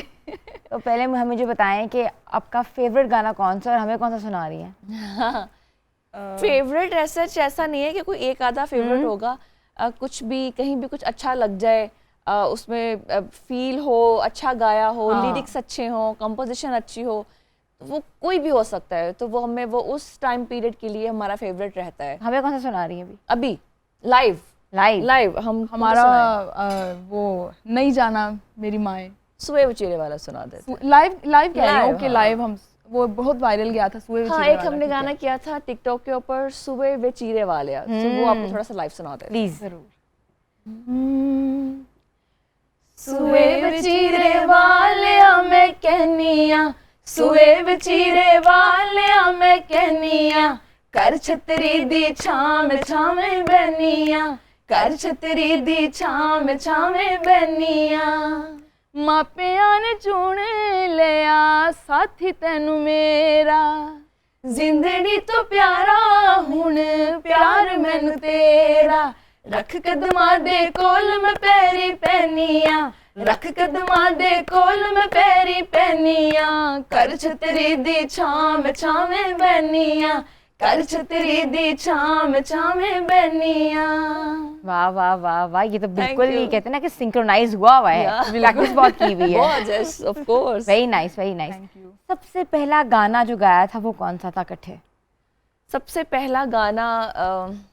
तो पहले हमें मुझे बताएं कि आपका फेवरेट गाना कौन सा और हमें कौन सा सुना रही है? फेवरेट ऐसा नहीं है कि कोई एक आधा फेवरेट होगा, कुछ भी कहीं भी कुछ अच्छा लग जाए, उसमें फील हो, अच्छा गाया हो, लिरिक्स अच्छे हो, कंपोजिशन अच्छी हो, वो कोई भी हो सकता है, तो वो हमें वो उस टाइम पीरियड के लिए हमारा फेवरेट रहता है। हमें कौन सा सुना रही है अभी लाइव हमारा वो नहीं जाना मेरी माए, सुए वचीरे वाला सुना देते। लाइव कह रही हूँ कि लाइव हम, वो बहुत वायरल गया था सुए हाँ, एक हमने गाना किया था टिकटॉक के ऊपर, सुबह वे चीरे वाले, तो वो आपको थोड़ा सा लाइव सुना दे प्लीज। जरूर। सुए वे चीरे वाले मैं कहनिया, सुए वे चीरे वाले मैं कहनिया, कर छतरी दी छाम छामे बनिया, कर छतरी दी छाम छामे बनिया। मापिया ने चुन लिया साथी तेनू मेरा, जिंदड़ी तो प्यारा हुण प्यार मैनू तेरा, रख कदमां दे कोल मैं पैरी पैनिया, रख कदमां दे कोल मैं पैरी पैनिया, कर छतरी दी छाम छामे बनिया, कर छतरी दी छाम छामे बनिया। वाह वाह वाह वाह, ये तो बिल्कुल you. नहीं कहते ना कि सिंक्रोनाइज हुआ हुआ है, Yeah. प्रैक्टिस बहुत की हुई है। बहुत, yes, of course. Very nice very nice. सबसे पहला गाना जो गाया था वो कौन सा था इकट्ठे? सबसे पहला गाना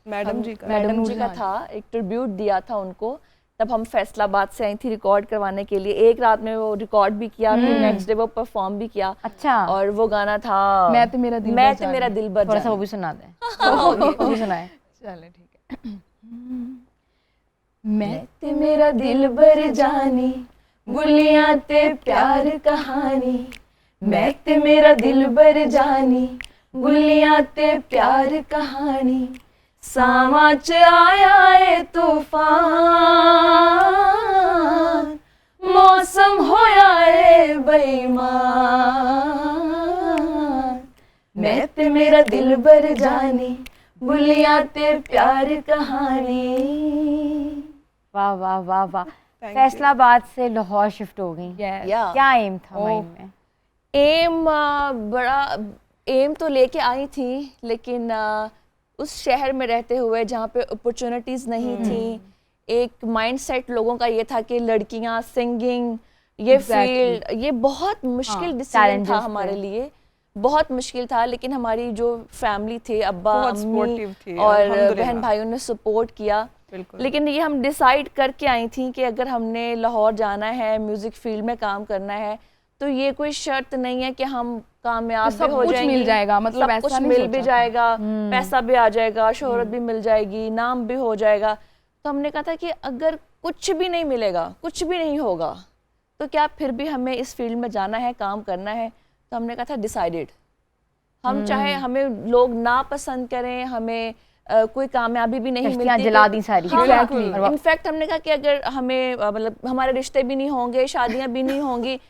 मैडम जी का। मैडम जी का था, एक ट्रिब्यूट दिया था उनको। तब हम फैसलाबाद से आई थी रिकॉर्ड करवाने के लिए, एक रात में वो रिकॉर्ड भी किया, फिर नेक्स्ट डे वो परफॉर्म भी किया। अच्छा, और वो गाना था मैं तो मेरा दिल मैं बर तो मेरा दिल बर थोड़ा सा वो जाने। भी सुना दें। वो भी सुनाए। चले ठीक है। मैं ते मेरा दिल बर जानी, गुलियां ते प्यार कहानी। मैं ते मेरा दिल बर जानी, गुलियां ते प्यार कहानी। सावा च आया है तूफान, मौसम होया है बेईमान। मैं ते मेरा दिल बर जानी, गुलियां ते प्यार कहानी। वाह वाह वाह वाह। फैसलाबाद से लाहौर शिफ्ट हो गई, Yes. या क्या एम था माइंड में? एम बड़ा एम तो लेके आई थी, लेकिन उस शहर में रहते हुए जहाँ पे अपॉर्चुनिटीज़ नहीं थी, एक माइंडसेट लोगों का ये था कि लड़कियाँ सिंगिंग ये फील्ड, ये बहुत मुश्किल डिसीजन challenges था थे। हमारे लिए, बहुत मुश्किल था। लेकिन हमारी जो फैमिली थे, अब्बा बहुत अम्मी supportive थी, और अल्हम्दुलिल्लाह। बहन भाइयों ने सपोर्ट किया। बिल्कुल। लेकिन ये हम डिसाइड करके आई थी कि अगर हमने लाहौर जाना है, म्यूज़िक फील्ड में काम करना है, तो ये कोई शर्त नहीं है कि हम कामयाब सब भी हो कुछ जाएंगे, मिल जाएगा, मतलब सब ऐसा कुछ नहीं मिल सोचा भी था। जाएगा, पैसा भी आ जाएगा, शोहरत भी मिल जाएगी, नाम भी हो जाएगा। तो हमने कहा था कि अगर कुछ भी नहीं मिलेगा, कुछ भी नहीं होगा, तो क्या फिर भी हमें इस फील्ड में जाना है, काम करना है। तो हमने कहा था डिसाइडेड, हम चाहे हमें लोग ना पसंद करें, हमें कोई कामयाबी भी नहीं कश्तियाँ मिलती, जला दी सारी। इनफैक्ट हमने कहा कि अगर हमें मतलब हमारे रिश्ते भी नहीं होंगे, शादियां भी नहीं होंगी,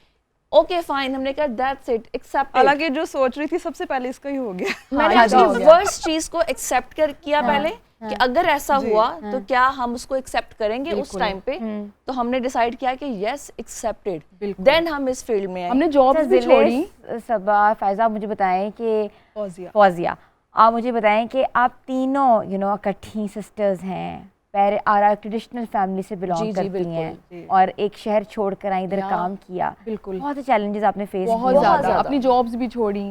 ओके फाइन। हमने कहा दैट्स इट, एक्सेप्ट। हालांकि जो सोच रही थी सबसे पहले इसका ही हो गया। मैंने हाँ, हो अपनी गया। वर्स्ट चीज को एक्सेप्ट कर किया पहले कि अगर ऐसा हुआ तो क्या हम उसको एक्सेप्ट करेंगे उस टाइम पे। तो हमने डिसाइड किया कि यस एक्सेप्टेड, देन हम इस फील्ड में आए। हमने जॉब्स भी छोड़ी। सबा फैज़ा, मुझे बताएं कि फौजिया। फौजिया, आप मुझे बताएं कि आप तीनों इकट्ठी सिस्टर्स हैं, और ट्रेडिशनल फैमिली से बिलोंग जी, करती बिल्कुल, हैं, और एक शहर छोड़कर आई, इधर काम किया, बिल्कुल। बहुत से चैलेंजेस आपने फेस बहुत किए। ज़्यादा, अपनी जॉब्स भी छोड़ी,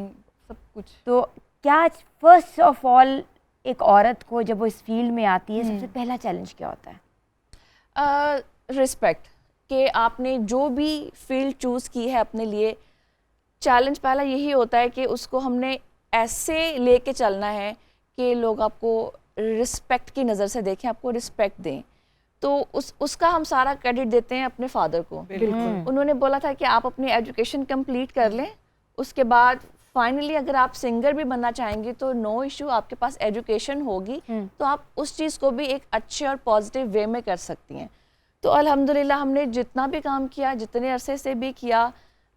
सब कुछ। तो क्या फर्स्ट ऑफ ऑल एक औरत को जब वो इस फील्ड में आती है, सबसे पहला चैलेंज क्या होता है? रिस्पेक्ट कि आपने जो भी फील्ड चूज़ की है अपने लिए, चैलेंज पहला यही होता है कि उसको हमने ऐसे लेके चलना है कि लोग आपको रिस्पेक्ट की नज़र से देखें, आपको रिस्पेक्ट दें। तो उसका हम सारा क्रेडिट देते हैं अपने फादर को। उन्होंने बोला था कि आप अपनी एजुकेशन कंप्लीट कर लें, उसके बाद फाइनली अगर आप सिंगर भी बनना चाहेंगे तो नो इशू, आपके पास एजुकेशन होगी तो आप उस चीज़ को भी एक अच्छे और पॉजिटिव वे में कर सकती हैं। तो अल्हम्दुलिल्लाह हमने जितना भी काम किया, जितने अरसे से भी किया,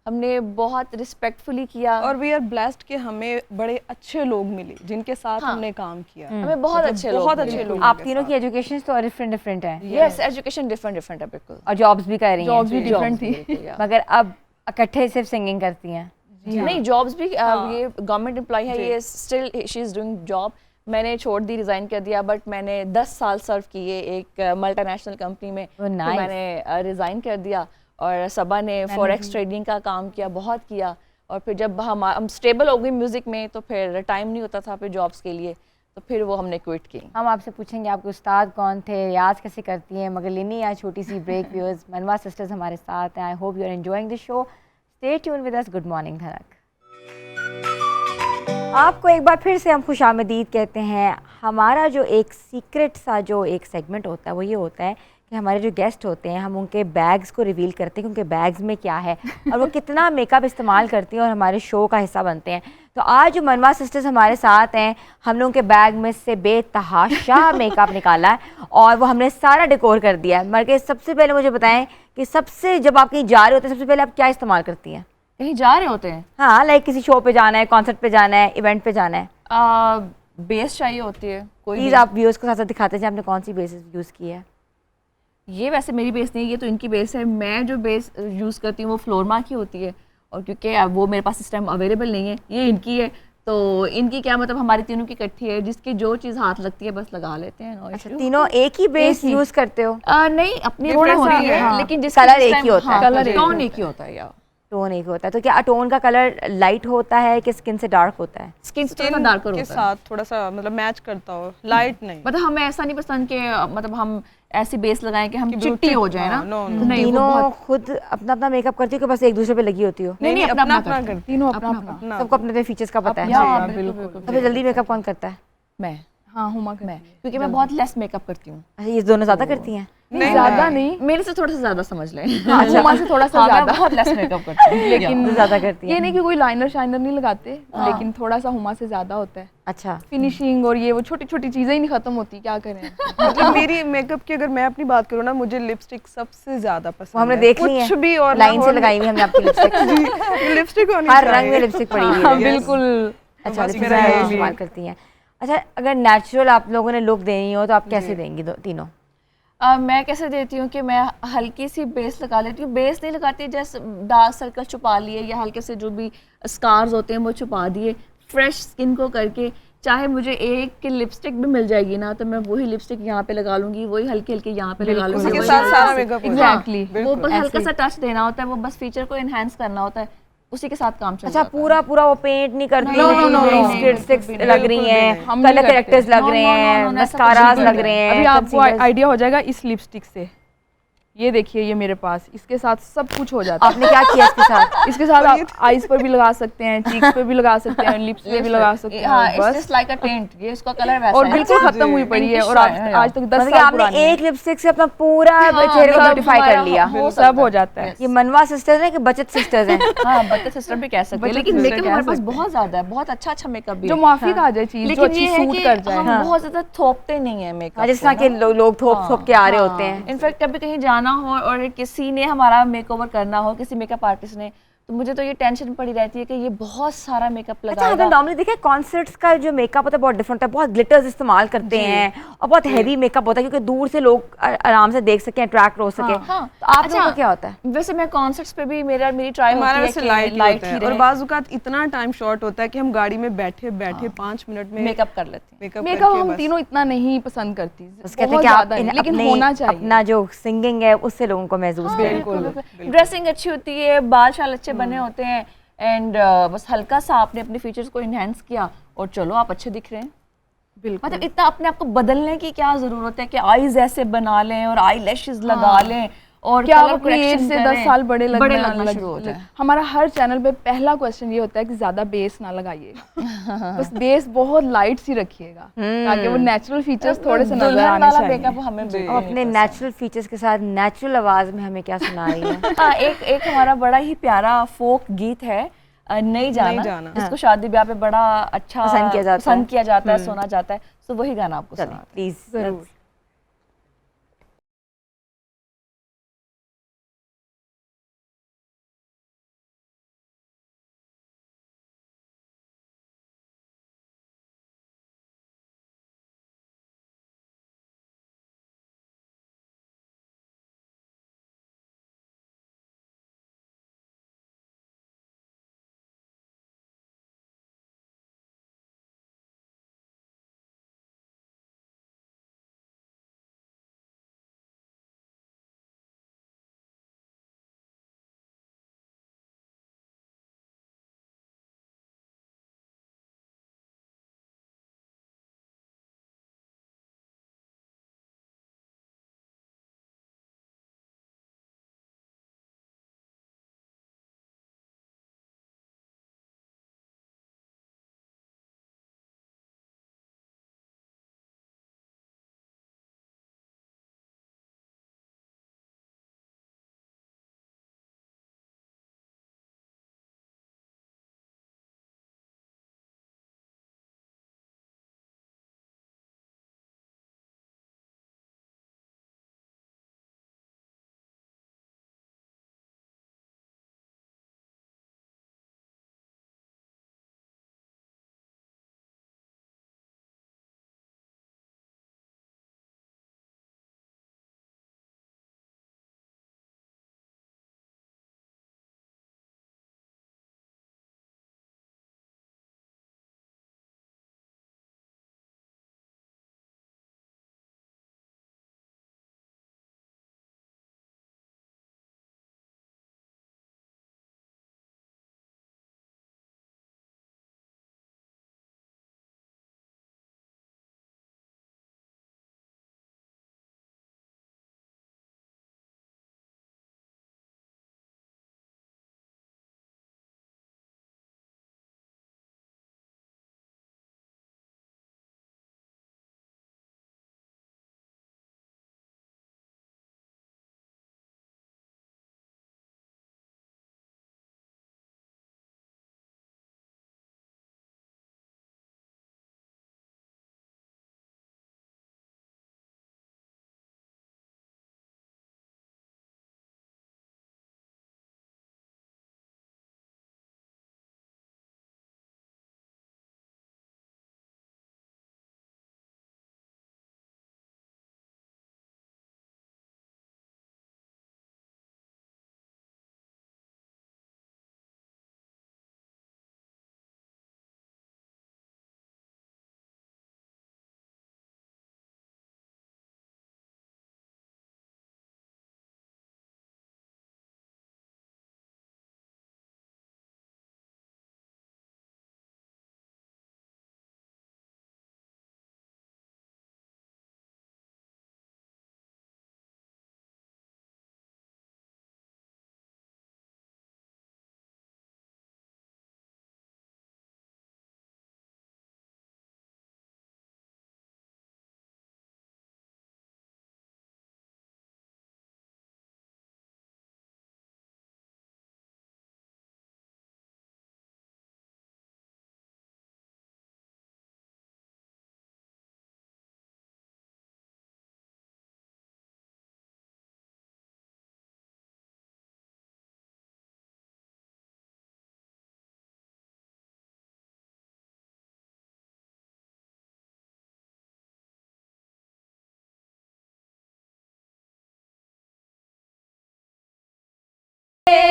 हमने बहुत रिस्पेक्टफुली किया। और वी आर ब्लेस्ड कि हमें बड़े अच्छे लोग मिले जिनके साथ हमने काम किया। हमें बहुत अच्छे लोग बहुत मिले। अच्छे लोग आप तीनों की एजुकेशन तो डिफरेंट डिफरेंट है, यस, एजुकेशन डिफरेंट डिफरेंट है बिल्कुल। और जॉब्स भी कर रही हैं, जॉब्स भी डिफरेंट थी। बिल्कुल, या। मगर अब इकट्ठे सिर्फ सिंगिंग करती हैं। नहीं, जॉब्स भी ये गवर्नमेंट एम्प्लॉय है, ये still she is doing job. मैंने छोड़ दी, रिज़ाइन कर दिया, बट मैंने 10 साल सर्व किए एक मल्टीनेशनल कंपनी में। Oh, तो nice. मैंने रिज़ाइन कर दिया और सबा ने फॉरेक्स ट्रेडिंग का काम किया, बहुत किया। और फिर जब हम स्टेबल हो गए म्यूज़िक में तो फिर टाइम नहीं होता था फिर जॉब्स के लिए, तो फिर वो हमने क्विट की। हम आपसे पूछेंगे आपके उस्ताद कौन थे, रियाज कैसे करती हैं, मगर लेनी आज छोटी सी ब्रेक। व्यूअर्स, मनवा सिस्टर्स हमारे साथ हैं। I hope you are enjoying the show. Stay tune with us. Good morning Dhanak. आपको एक बार फिर से हम खुशामदीद कहते हैं। हमारा जो एक सीक्रेट सा जो एक सेगमेंट होता है वो ये होता है कि हमारे जो गेस्ट होते हैं हम उनके बैग्स को रिवील करते हैं कि उनके बैग्स में क्या है और वो कितना मेकअप इस्तेमाल करती हैं और हमारे शो का हिस्सा बनते हैं। तो आज जो मनवा सिस्टर्स हमारे साथ हैं, हम लोगों के बैग में से बेतहाशा मेकअप निकाला है और वो हमने सारा डेकोर कर दिया है। मगर सबसे पहले मुझे बताएं कि सबसे जब आप कहीं जा रहे होते हैं सबसे पहले आप क्या इस्तेमाल करती हैं? कहीं जा रहे होते हैं, हाँ, लाइक किसी शो पे जाना है, कॉन्सर्ट पे जाना है, इवेंट पे जाना है, बेस चाहिए होती है कोई प्लीज़ भी। आप व्यूअर्स को साथ साथ दिखाते हैं आपने कौन सी बेसिस यूज़ की है। ये वैसे मेरी बेस नहीं है, ये तो इनकी बेस है। मैं जो बेस यूज़ करती हूँ वो फ्लोरमा की होती है, और क्योंकि वो मेरे पास इस टाइम अवेलेबल नहीं है, ये इनकी है, तो इनकी क्या मतलब हमारी तीनों की इकट्ठी है, जिसकी जो चीज़ हाथ लगती है बस लगा लेते हैं, no अच्छा issue। तीनों एक ही बेस यूज करते हो? नहीं, अपनी थोड़ा होती है, हाँ, लेकिन जिसकी कलर जिस एक time- ही होता है। हाँ, कलर एक टोन होता एक ही होता है या टोन एक होता है, तो क्या टोन का कलर लाइट होता है कि स्किन से डार्क होता है? स्किन से थोड़ा स्किन डार्कर के होता है। साथ थोड़ा सा मतलब मैच करता हो, लाइट नहीं। मतलब हमें ऐसा नहीं पसंद कि मतलब हम ऐसी बेस लगाएं कि हम बिल्कुल चिट्टी हो जाए ना, हाँ, no, no। तो नहीं वो तीनों बहुत खुद अपना अपना मेकअप करती हो कि बस एक दूसरे पे लगी होती हो? नहीं अपना अपना करते हैं। करते अपना सबको अपने अपने फीचर्स का पता है? या बिल्कुल। सबसे जल्दी मेकअप कौन करता है? मैं हाँ हुमा करती है। क्योंकि मैं बहुत लेस मेकअप करती हूँ, अच्छा ये दोनों ज्यादा करती हैं? नहीं ज़्यादा नहीं, मेरे से थोड़ा सा ज्यादा समझ लें। हुमा से थोड़ा सा हाँ, मैं ज़्यादा, बहुत लेस मेकअप करती हूँ लेकिन तो ज्यादा करती ये हैं? नहीं कि कोई लाइनर शाइनर नहीं लगाते, लेकिन थोड़ा सा हुमा से ज़्यादा होता है। अच्छा फिनिशिंग और ये वो छोटी छोटी चीज़ें ही नहीं खत्म होती, क्या करें। मतलब मेरी मेकअप की अगर मैं अपनी बात करूँ ना, मुझे लिपस्टिक सबसे ज्यादा वो पसंद हमने है। देख ली है, कुछ भी और लाइन से लगाई हुई है हमने आपकी लिपस्टिक। लिपस्टिक होनी हर चाहिए। रंग में लिपस्टिक पड़ी हुई हाँ है। बिल्कुल। अच्छा बस लिपस्टिक मेरा यही इस्तेमाल करती हैं। अच्छा अगर नेचुरल आप लोगों ने लुक देनी हो तो आप कैसे देंगी तीनों? मैं कैसे देती हूँ कि मैं हल्की सी बेस लगा लेती हूँ, बेस नहीं लगाती, जैसे डार्क सर्कल छुपा लिए या हल्के से जो भी स्कार्स होते हैं वो छुपा दिए, फ्रेश स्किन को करके। चाहे मुझे एक की लिपस्टिक भी मिल जाएगी ना, तो मैं वही लिपस्टिक यहाँ पे लगा लूंगी, वही हल्की हल्की यहाँ पे लगा लूंगी, उसी के वही साथ हल्की सारा सी- मेकअप हो जाए। एग्जैक्टली। वो बस हल्का सा टच देना होता है, वो बस फीचर को एनहांस करना होता है, उसी के साथ काम चल अच्छा जाता है। पूरा पूरा वो पेंट नहीं करती No, हैं, no, no, no, स्टिक्स बिल्कुल भी लग रही हैं, हम नहीं कलर करते। करेक्टर्स लग No, रहे no, no, हैं, no, no, ऐसा मस्कारास कुछ लग नहीं रहे है। हैं, अभी आपको concealers- आइडिया हो जाएगा इस लिपस्टिक से। ये देखिए, ये मेरे पास इसके साथ सब कुछ हो जाता है। आपने क्या किया इसके साथ? इसके साथ आप आईज पर भी लगा सकते हैं, चीक्स पे भी लगा सकते हैं, लिप्स पे भी लगा सकते हैं, हाँ, और it's बस just like a tint, ये इसका कलर वैसा और है। बिल्कुल खत्म हुई पड़ी है, और Pinkish आज तक 10 मतलब कि साल आपने पुरानी है। एक लिपस्टिक से अपना पूरा चेहरे को सब ब्यूटीफाई कर हमारा लिया। हो सकता सब हो जाता है। ये मनवा सिस्टर्स हैं कि बचत सिस्टर्स हैं? हाँ, बच्चे सिस्टर भी कह सकते हैं, बच्चे लेकिन sister मेकअप कह हमारे पास सकते हैं। बहुत ज्यादा है, बहुत अच्छा अच्छा मेकअप भी जो है। माफी आ जाए चीज, जो लेकिन अच्छी ये है सूट कि कर जाए। हम बहुत ज्यादा थोपते नहीं है मेकअप। हाँ, जिस तरह के लोग थोप के आ रहे होते हैं। इनफैक्ट कभी कहीं जाना हो और किसी ने हमारा मेकओवर करना हो, किसी मेकअप आर्टिस्ट ने, तो मुझे तो ये टेंशन पड़ी रहती है कि ये बहुत सारा मेकअप अच्छा लगाएगा। आपने नॉर्मली देखा है कॉन्सर्ट्स का जो मेकअप होता है बहुत डिफरेंट होता है, बहुत ग्लिटर्स इस्तेमाल करते हैं और बहुत हैवी मेकअप होता है क्योंकि दूर से लोग आराम से देख सकें, अट्रैक्ट हो सके। हाँ। तो आप लोगों का क्या होता है? वैसे मैं कॉन्सर्ट्स पे भी मेरी ट्राई हमारा होती है वैसे कि लाइट लाइट ही ही होता है, और रहे, बाजुकात इतना टाइम शॉर्ट होता है कि हम गाड़ी में बैठे बैठे 5 मिनट में मेकअप कर लेते हैं। मेकअप करके हम बस। तीनों इतना नहीं पसंद करती, बस कहते हैं बहुत कि आप ज्यादा नहीं, लेकिन अपने होना चाहिए। अपना जो सिंगिंग है उससे लोगों को महसूस करें। बिल्कुल। ड्रेसिंग अच्छी होती है, बाल शाल अच्छे बने होते हैं, एंड बस हल्का सा आपने अपने फीचर्स को इनहेंस किया और चलो आप अच्छे दिख रहे हैं। बिल्कुल। मतलब इतना अपने आप को बदलने की क्या जरूरत है कि आईज ऐसे बना लें और आई लैशेस लगा लें और क्या कलर आप अपनी एज करेक्शन से 10 साल बड़े लगना शुरू होता है। हमारा हर चैनल पे पहला क्वेश्चन ये होता है कि ज्यादा बेस ना लगाइए। बस बेस बहुत लाइट सी रखिएगा ताकि वो नेचुरल फीचर्स थोड़े से नजर दुल्हन आने वाला चाहिए। मेकअप हमें अब बिल्कुल अपने नेचुरल फीचर्स के साथ नेचुरल आवाज में हमें क्या सुना रही है? हाँ, एक हमारा बड़ा ही प्यारा फोक गीत है, नहीं जाना, जाना। जिसको शादी ब्याह पे बड़ा अच्छा पसंद किया जाता है, सुना जाता है, तो वही गाना आपको सुना प्लीज जरूर।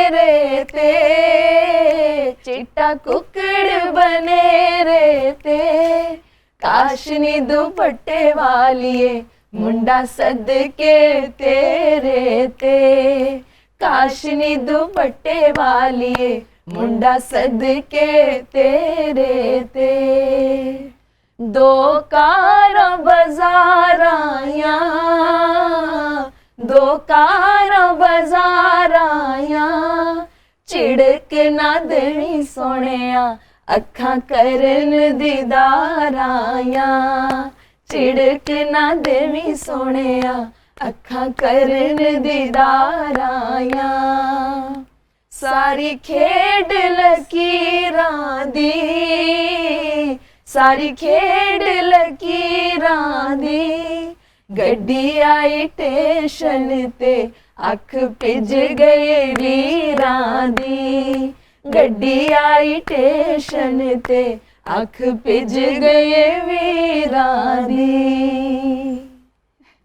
रे ते, चिट्टा कुकड़ बने रे ते, काशनी दुपट्टे वालिए मुंडा सदके तेरे ते, काशनी दुपट्टे वालिए मुंडा सदके तेरे ते। दो कारा बजाराया, दो कारा बजाराया, चिड़क ना देनी सोनिया अखां करन दीदाराया, चिड़क ना देवी सोनिया अखां करन दीदाराया। सारी खेड लकीरां दी, सारी खेड लकीरां दी, गड्डी आई टेशन ते अख पिज गए वीरां दी, गड्डी आई टेशन ते अख पिज गए वीरां दी।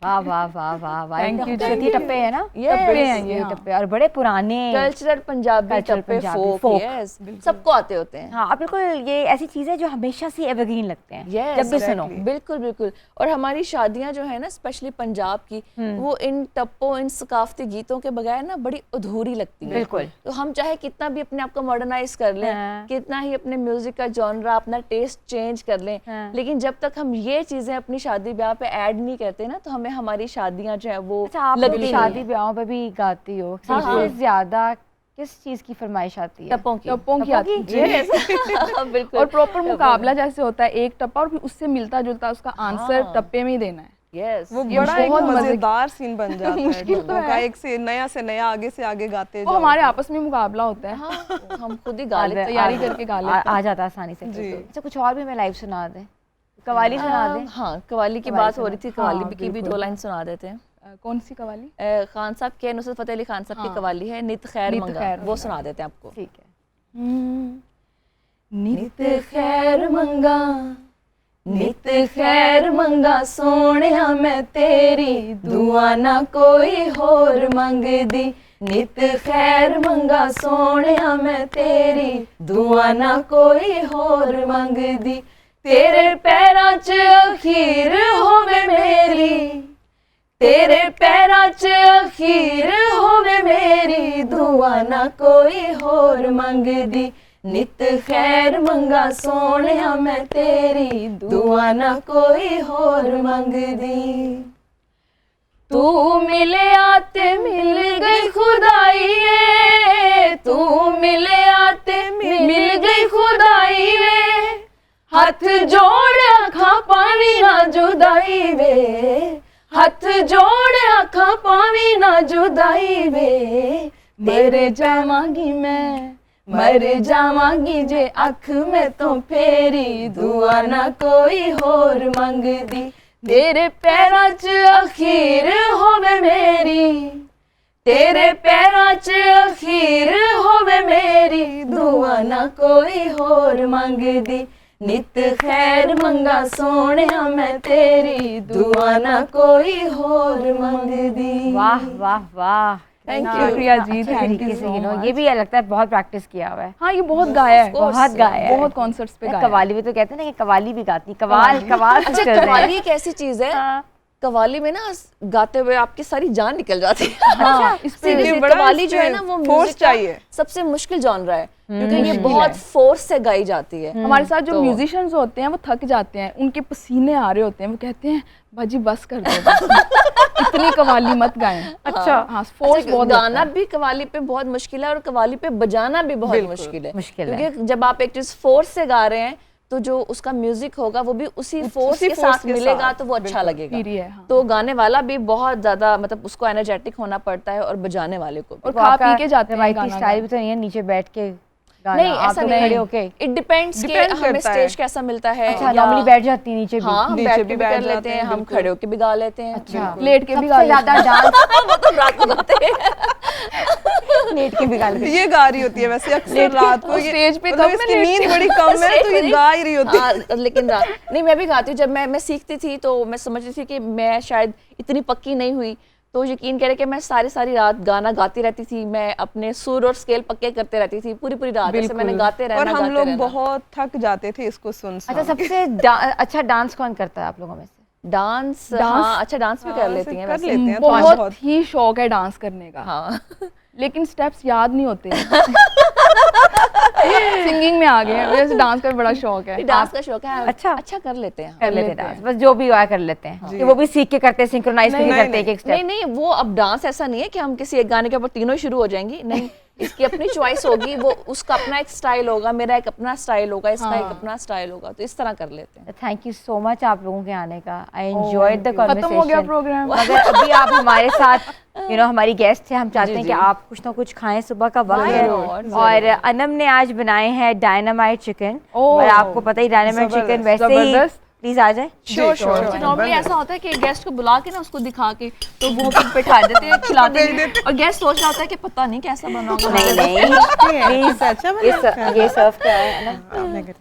वाह वाह वाह वाह वाह, Thank you, ये टप्पे है ना, टप्पे हैं ये, ये हाँ। टप्पे और बड़े पुराने कल्चरल पंजाबी Cultural टप्पे, पंजाबी, फोक, folk। यस, सबको आते होते हैं। हाँ बिल्कुल, ये ऐसी चीजें जो हमेशा से एवरग्रीन लगते हैं Yes, जब भी सुनो। बिल्कुल बिल्कुल। और हमारी शादियां जो है ना स्पेशली पंजाब की, वो इन टप्पों, इन सकाफती गीतों के बगैर ना बड़ी अधूरी लगती है। बिल्कुल। तो हम चाहे कितना भी अपने आप को मॉडर्नाइज कर लें, हाँ। कितना ही अपने म्यूजिक का जॉनरा, अपना टेस्ट चेंज कर लें, हाँ। लेकिन जब तक हम ये चीजें अपनी शादी ब्याह पे ऐड नहीं करते ना, तो हमें हमारी शादियां जो है वो अच्छा, आप लगती लोग नहीं शादी हैं। ब्याहों पे भी गाती हो, हाँ, सबसे हाँ। ज्यादा किस चीज की फरमाइश आती है? टप्पों की। टप्पों की आती है। Yes, बिल्कुल। और प्रॉपर मुकाबला जैसे होता है, एक टप्पा और फिर उससे मिलता जुलता उसका आंसर हाँ। टप्पे में ही देना है। Yes, वो ये बड़ा एक बहुत मजे- मजेदार सीन बन जाता है मुश्किल तो टप्पों का, है। एक से नया आगे से आगे गाते वो जाओ। हमारे आपस में मुकाबला होता है। हाँ, हम खुद ही गा लेते हैं। तैयारी करके गा लेते आ जाता आसानी से। जी। अच्छा, कुछ और भी हमें लाइव सुना दें, कवाली सुना दें। हाँ, कवाली की कव्वाली बात हो रही थी, सुना- कवाली हाँ, की भी बिल्कुल। 2 लाइन सुना देते हैं। कौन सी कवाली? खान साहब के, नुसरत फतेह अली खान साहब की हाँ। कवाली है, नित खैर नित मंगा, खैर वो मंगा। सुना देते हैं आपको। ठीक है। नित खैर मंगा, नित खैर मंगा सोनिया मैं तेरी, दुआ ना कोई होर मंगदी, नित खैर मंगा सोनिया मैं तेरी, दुआ ना कोई होर मंगदी, तेरे पैरां च अखीर होवे मेरी, तेरे पैरां च अखीर होवे मेरी, दुआ ना कोई होर मंगदी, नित खैर मंगा सोनिया मैं तेरी, दुआ ना कोई होर मंगदी। तू मिले आते मिल गई खुदाई वे, तू मिले आते मिल गई खुदाई वे, हाथ जोड़ आखा पावी ना जुदाई वे, हाथ जोड़ आखा पावी ना जुदाई वे, मर जावांगी मैं, मर जावांगी जे अख में तो फेरी, दुआ ना कोई होर मंगदी, तेरे पैरां च अखीर होवे मेरी, तेरे पैरां च अखीर होवे मेरी, दुआ ना कोई होर मंगदी, नित खैर मंगा सोनिया मैं तेरी, दुआ ना कोई होर मंगदी। वाह वाह वाह, Thank इतना you. शुक्रिया जी, अच्छे thank तरीके you से, so you know, much. ये भी लगता है बहुत प्रैक्टिस किया हुआ है। हाँ, ये बहुत गाया है, बहुत गाया है। बहुत कॉन्सर्ट्स पे गाया है। कवाली में तो कहते हैं ना कि कवाली भी गाती, कवाल कवाल अच्छा, चल रहे हैं। कवाली एक ऐसी चीज है, हाँ। कवाली में ना गाते हुए आपकी सारी जान निकल जाती है। हाँ, इस पे Seriously, बड़ा कवाली इस जो है पे ना वो force म्यूजिक का चाहिए। सबसे मुश्किल जॉनरा है, क्योंकि ये मुश्किल बहुत है। फोर्स से गाई जाती है। हमारे साथ जो तो- म्यूजिशियंस होते हैं वो थक जाते हैं, उनके पसीने आ रहे होते हैं, वो कहते हैं बाजी बस कर दो बस। इतनी कवाली मत गाएं। अच्छा। हाँ, फोर्स अच्छा, बहुत लगता गाना है। भी कवाली पे बहुत मुश्किल है और कवाली पे बजाना भी बहुत मुश्किल है। मुश्किल है। क्योंकि जब आप एक चीज फोर्स से गा रहे हैं तो जो उसका म्यूजिक होगा वो भी उसी फोर्स के force साथ के मिलेगा, साथ, तो वो अच्छा लगेगा। फिर ही है, हाँ। तो गाने वाला भी बहुत ज्यादा मतलब उसको एनर्जेटिक होना पड़ता है और बजाने वाले को भी। और खा पी के जाते हैं रवायती गाना स्टाइल गाने। भी तो नहीं है नीचे बैठ के गाना, नहीं, आप ऐसा तो नहीं खड़े होके। इट डिपेंड्स कि Depend हमें करता है। स्टेज कैसा मिलता है। अच्छा, या- नॉर्मली बैठ जाती है नीचे भी। हाँ, हम नीचे बैठ के भी भी बैठ कर जाते लेते हैं, हैं, हम बिल्कुल। खड़े होके भी गा लेते हैं। अच्छा। लेट के भी गा सबसे लेते ज्यादा हैं। डांस वो तो रात को गाते हैं। लेट के भी गा लेते हैं। ये गा रही होती है वैसे अक्सर रात को, ये स्टेज पे मतलब कब इसकी मैं नींद बड़ी कम है तो ये गा ही रही होती है। हाँ, लेकिन नहीं, मैं भी गाती हूँ। जब मैं सीखती थी तो मैं समझ रही थी कि मैं शायद इतनी पक्की नहीं हुई, तो यकीन करें कि मैं सारी रात गाना गाती रहती थी, मैं अपने सुर और स्केल पक्के करते रहती थी पूरी रात, ऐसे मैंने गाते रहना। और हम गाते लोग रहना। बहुत थक जाते थे इसको सुन अच्छा, सबसे अच्छा डांस कौन करता है आप लोगों में से? डांस, हाँ, अच्छा डांस भी कर लेती हैं कर वैसे। लेते हैं बहुत ही शौक है डांस करने का, हाँ लेकिन स्टेप्स याद नहीं होते। सिंगिंग में आ गए हैं, वैसे डांस का भी बड़ा शौक है। डांस का शौक है। अच्छा कर लेते हैं। कर लेते हैं डांस, बस जो भी हुआ कर लेते हैं कि वो भी सीख के करते हैं, सिंक्रोनाइज करके करते हैं एक एक नहीं स्टेप। नहीं, वो अब डांस ऐसा नहीं है कि हम किसी एक गाने के ऊपर तीनों शुरू हो जाएंगी, नहीं, इसकी अपनी चॉइस होगी, वो उसका अपना एक स्टाइल होगा, मेरा एक अपना स्टाइल होगा, इसका एक अपना स्टाइल होगा, तो इस तरह कर लेते हैं। थैंक यू सो मच आप लोगों के आने का, आई एंजॉयड द कॉन्वर्सेशन। खत्म हो गया प्रोग्राम। मगर अभी आप हमारे साथ हमारी गेस्ट थे, हम चाहते हैं कि आप कुछ ना कुछ खाएं, सुबह का वक्त है। और अनम ने आज बनाए हैं डायनामाइट चिकन, और आपको पता ही डायनामाइट चिकन वैसे ही, प्लीज आ जाए। तो नॉर्मली ऐसा होता है कि गेस्ट को बुला के ना उसको दिखा के तो वो बैठा देते हैं, खिलाते हैं, और गेस्ट सोच रहा होता है कि पता नहीं कैसा बना होगा। नहीं प्लीज, ये सर्व कराएं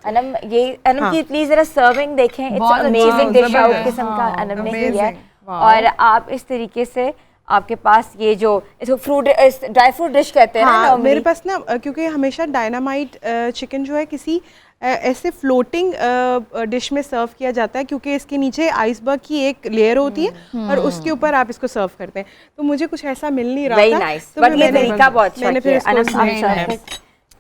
अनम, ये अनम की प्लीज जरा सर्विंग देखें, इट्स अमेजिंग डिश आउट किस्म का अनम ने किया है। और आप इस तरीके से आपके पास ये जो इसको फ्रूट ड्राई फ्रूट डिश कहते हैं हाँ, ना, मेरे पास ना क्योंकि हमेशा डायनामाइट चिकन जो है किसी ऐसे फ्लोटिंग डिश में सर्व किया जाता है, क्योंकि इसके नीचे आइसबर्ग की एक लेयर होती है और उसके ऊपर आप इसको सर्व करते हैं, तो मुझे कुछ ऐसा मिल नहीं रहा था। वेरी नाइस, बट ये तरीका बहुत अच्छा है अनम, आप सर्व करें।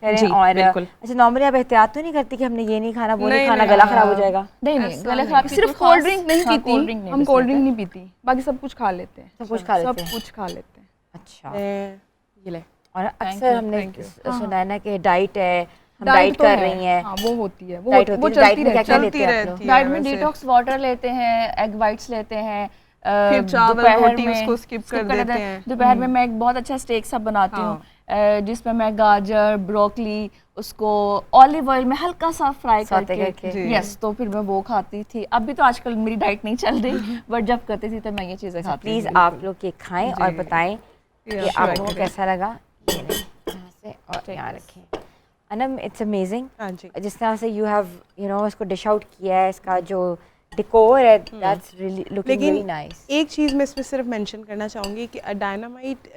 और अच्छा, नॉर्मली आप एहतियात तो नहीं करती कि हमने ये नहीं खाना, वो नहीं खाना, गला खराब हो जाएगा? नहीं, गला खराब सिर्फ कोल्ड ड्रिंक नहीं पीती, हम कोल्ड ड्रिंक नहीं पीती, बाकी सब कुछ खा लेते हैं। सब कुछ खा लेते हैं, सब कुछ खा लेते हैं। अच्छा। ये ले। और अक्सर हमने सुना है ना कि डाइट है, हम डाइट कर रही हैं। हाँ, वो होती है, डाइट वो होती है, डाइट चलती में क्या क्या रहती लेते है। हैं आप लोग? डाइट में डिटॉक्स वाटर लेते हैं, एग वाइट्स लेते हैं, फिर चावल दोपहर रोटी में उसको skip कर देते हैं। दोपहर में मैं एक बहुत अच्छा स्टेक सा बनाती हूँ, जिसमें मैं गाजर, ब्रोकली, उसको ऑलिव ऑयल में हल्का सा फ्राई सौते करके, करके। यस, तो फिर मैं वो खाती थी। अभी तो आजकल मेरी डाइट नहीं चल रही, बट जब करती थी तो मैं ये चीज़ें खाती थी। प्लीज आप लोग ये खाएं और बताएं कि आप लोगों को कैसा लगा। ये लें, यहाँ से और यहाँ रखें। अनम, इट्स अमेजिंग हाँ जी। जिस तरह से यू हैव इसको डिश आउट किया है, इसका जो डेकोर है, that's really looking very nice. एक चीज़ मैं इसमें सिर्फ मेंशन करना चाहूँगी कि डायनामाइट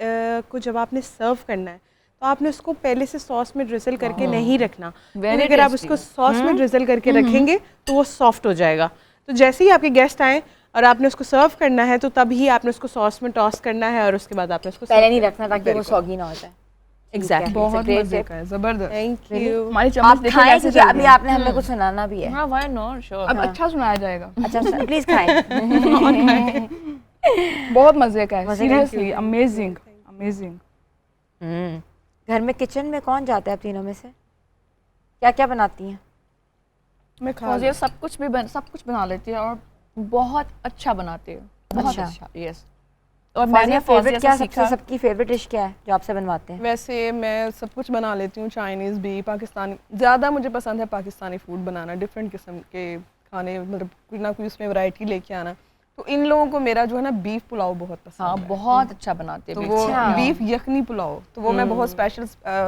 को जब आपने सर्व करना है तो आपने उसको पहले से सॉस में ड्रिजल करके नहीं रखना, क्योंकि अगर आप उसको सॉस में ड्रिजल करके रखेंगे तो वो सॉफ्ट हो जाएगा। तो जैसे ही आपके गेस्ट आए और आपने उसको सर्व करना है तो तभी आपने उसको सॉस में टॉस करना है और उसके बाद आपने उसको पहले नहीं रखना ताकि वो सॉगी ना हो जाए। एग्जैक्टली। बहुत मजे का है, जबरदस्त। Thank you. हमारी आप चम्मच देखिए खाएं कैसे क्योंकि चल अभी रही है। आपने हमें कुछ सुनाना भी है। हाँ, व्हाई नॉट, श्योर। अब अच्छा सुनाया जाएगा। अच्छा, प्लीज खाएं। बहुत मजे का है, मजे का है। Seriously amazing amazing. घर में किचन में कौन जाता है आप तीनों में से? क्या क्या बनाती हैं? मैं खा फौजिया सब कुछ बना लेती है और बहुत अच्छा बनाती है, बहुत अच्छा, यस। और मैंने फेवरेट क्या, सीखा। सबसे सबकी फेवरेट डिश क्या है जो आपसे बनवाते हैं? वैसे मैं सब कुछ बना लेती हूँ, चाइनीज़ भी, पाकिस्तानी। ज़्यादा मुझे पसंद है पाकिस्तानी फूड बनाना, डिफरेंट किस्म के खाने, मतलब कुछ ना कुछ उसमें वैरायटी लेके आना। तो इन लोगों को मेरा जो है ना बीफ पुलाव बहुत पसंद हाँ, है। बहुत अच्छा बनाती है तो beef वो चिकन। बीफ यखनी पुलाव, तो वो मैं बहुत स्पेशल,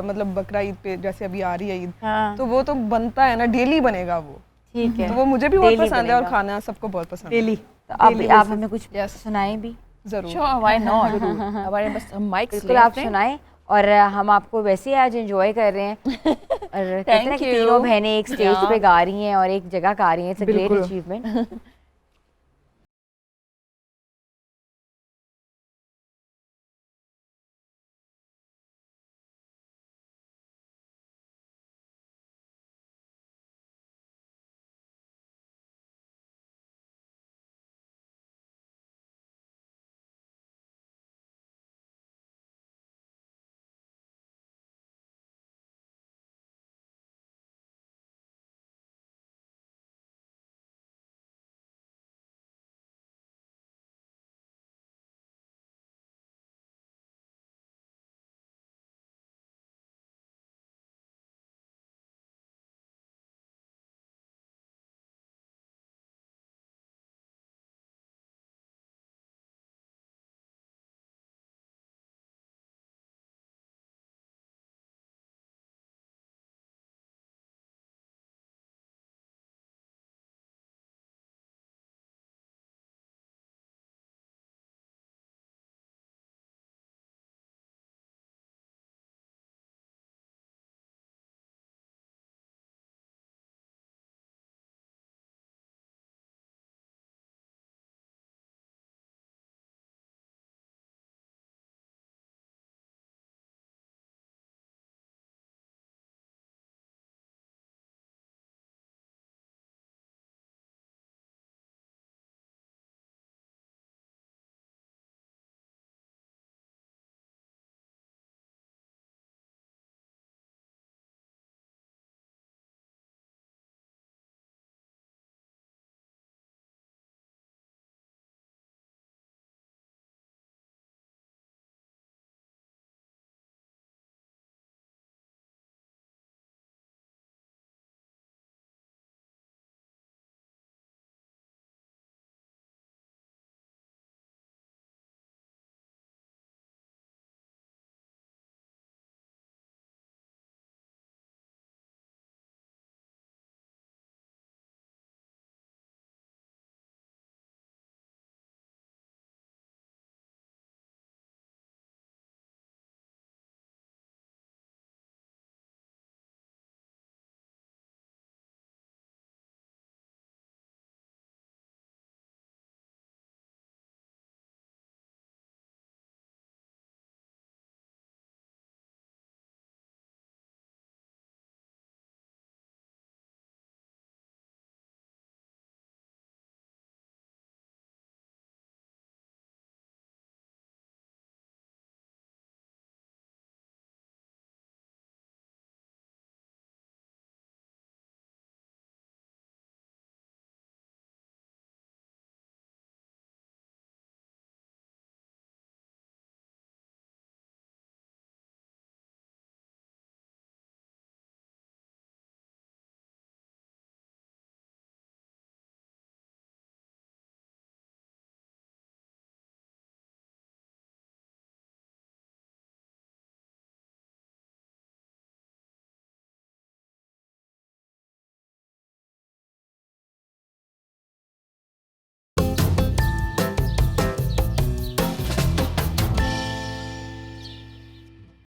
मतलब बकरा ईद पे, जैसे अभी आ रही है ईद, हाँ, तो वो तो बनता है ना, डेली बनेगा वो। ठीक है। तो वो मुझे भी बहुत Daily पसंद है और बनेगा। खाना सबको बहुत पसंद है। डेली। तो आप हमें कुछ सुनाएं भी। जरूर। Sure, why not? हमारे बस हम माइक्स बिल्कुल, आप सुनाएं। और हम आपको वैसे ही आज एंजॉय कर रहे हैं। और कहते हैं ना कि you. तीनों बहनें एक स्टेज Yeah. पे गा रही हैं और एक जगह गा रही हैं, इट्स अ ग्रेट अचीवमेंट।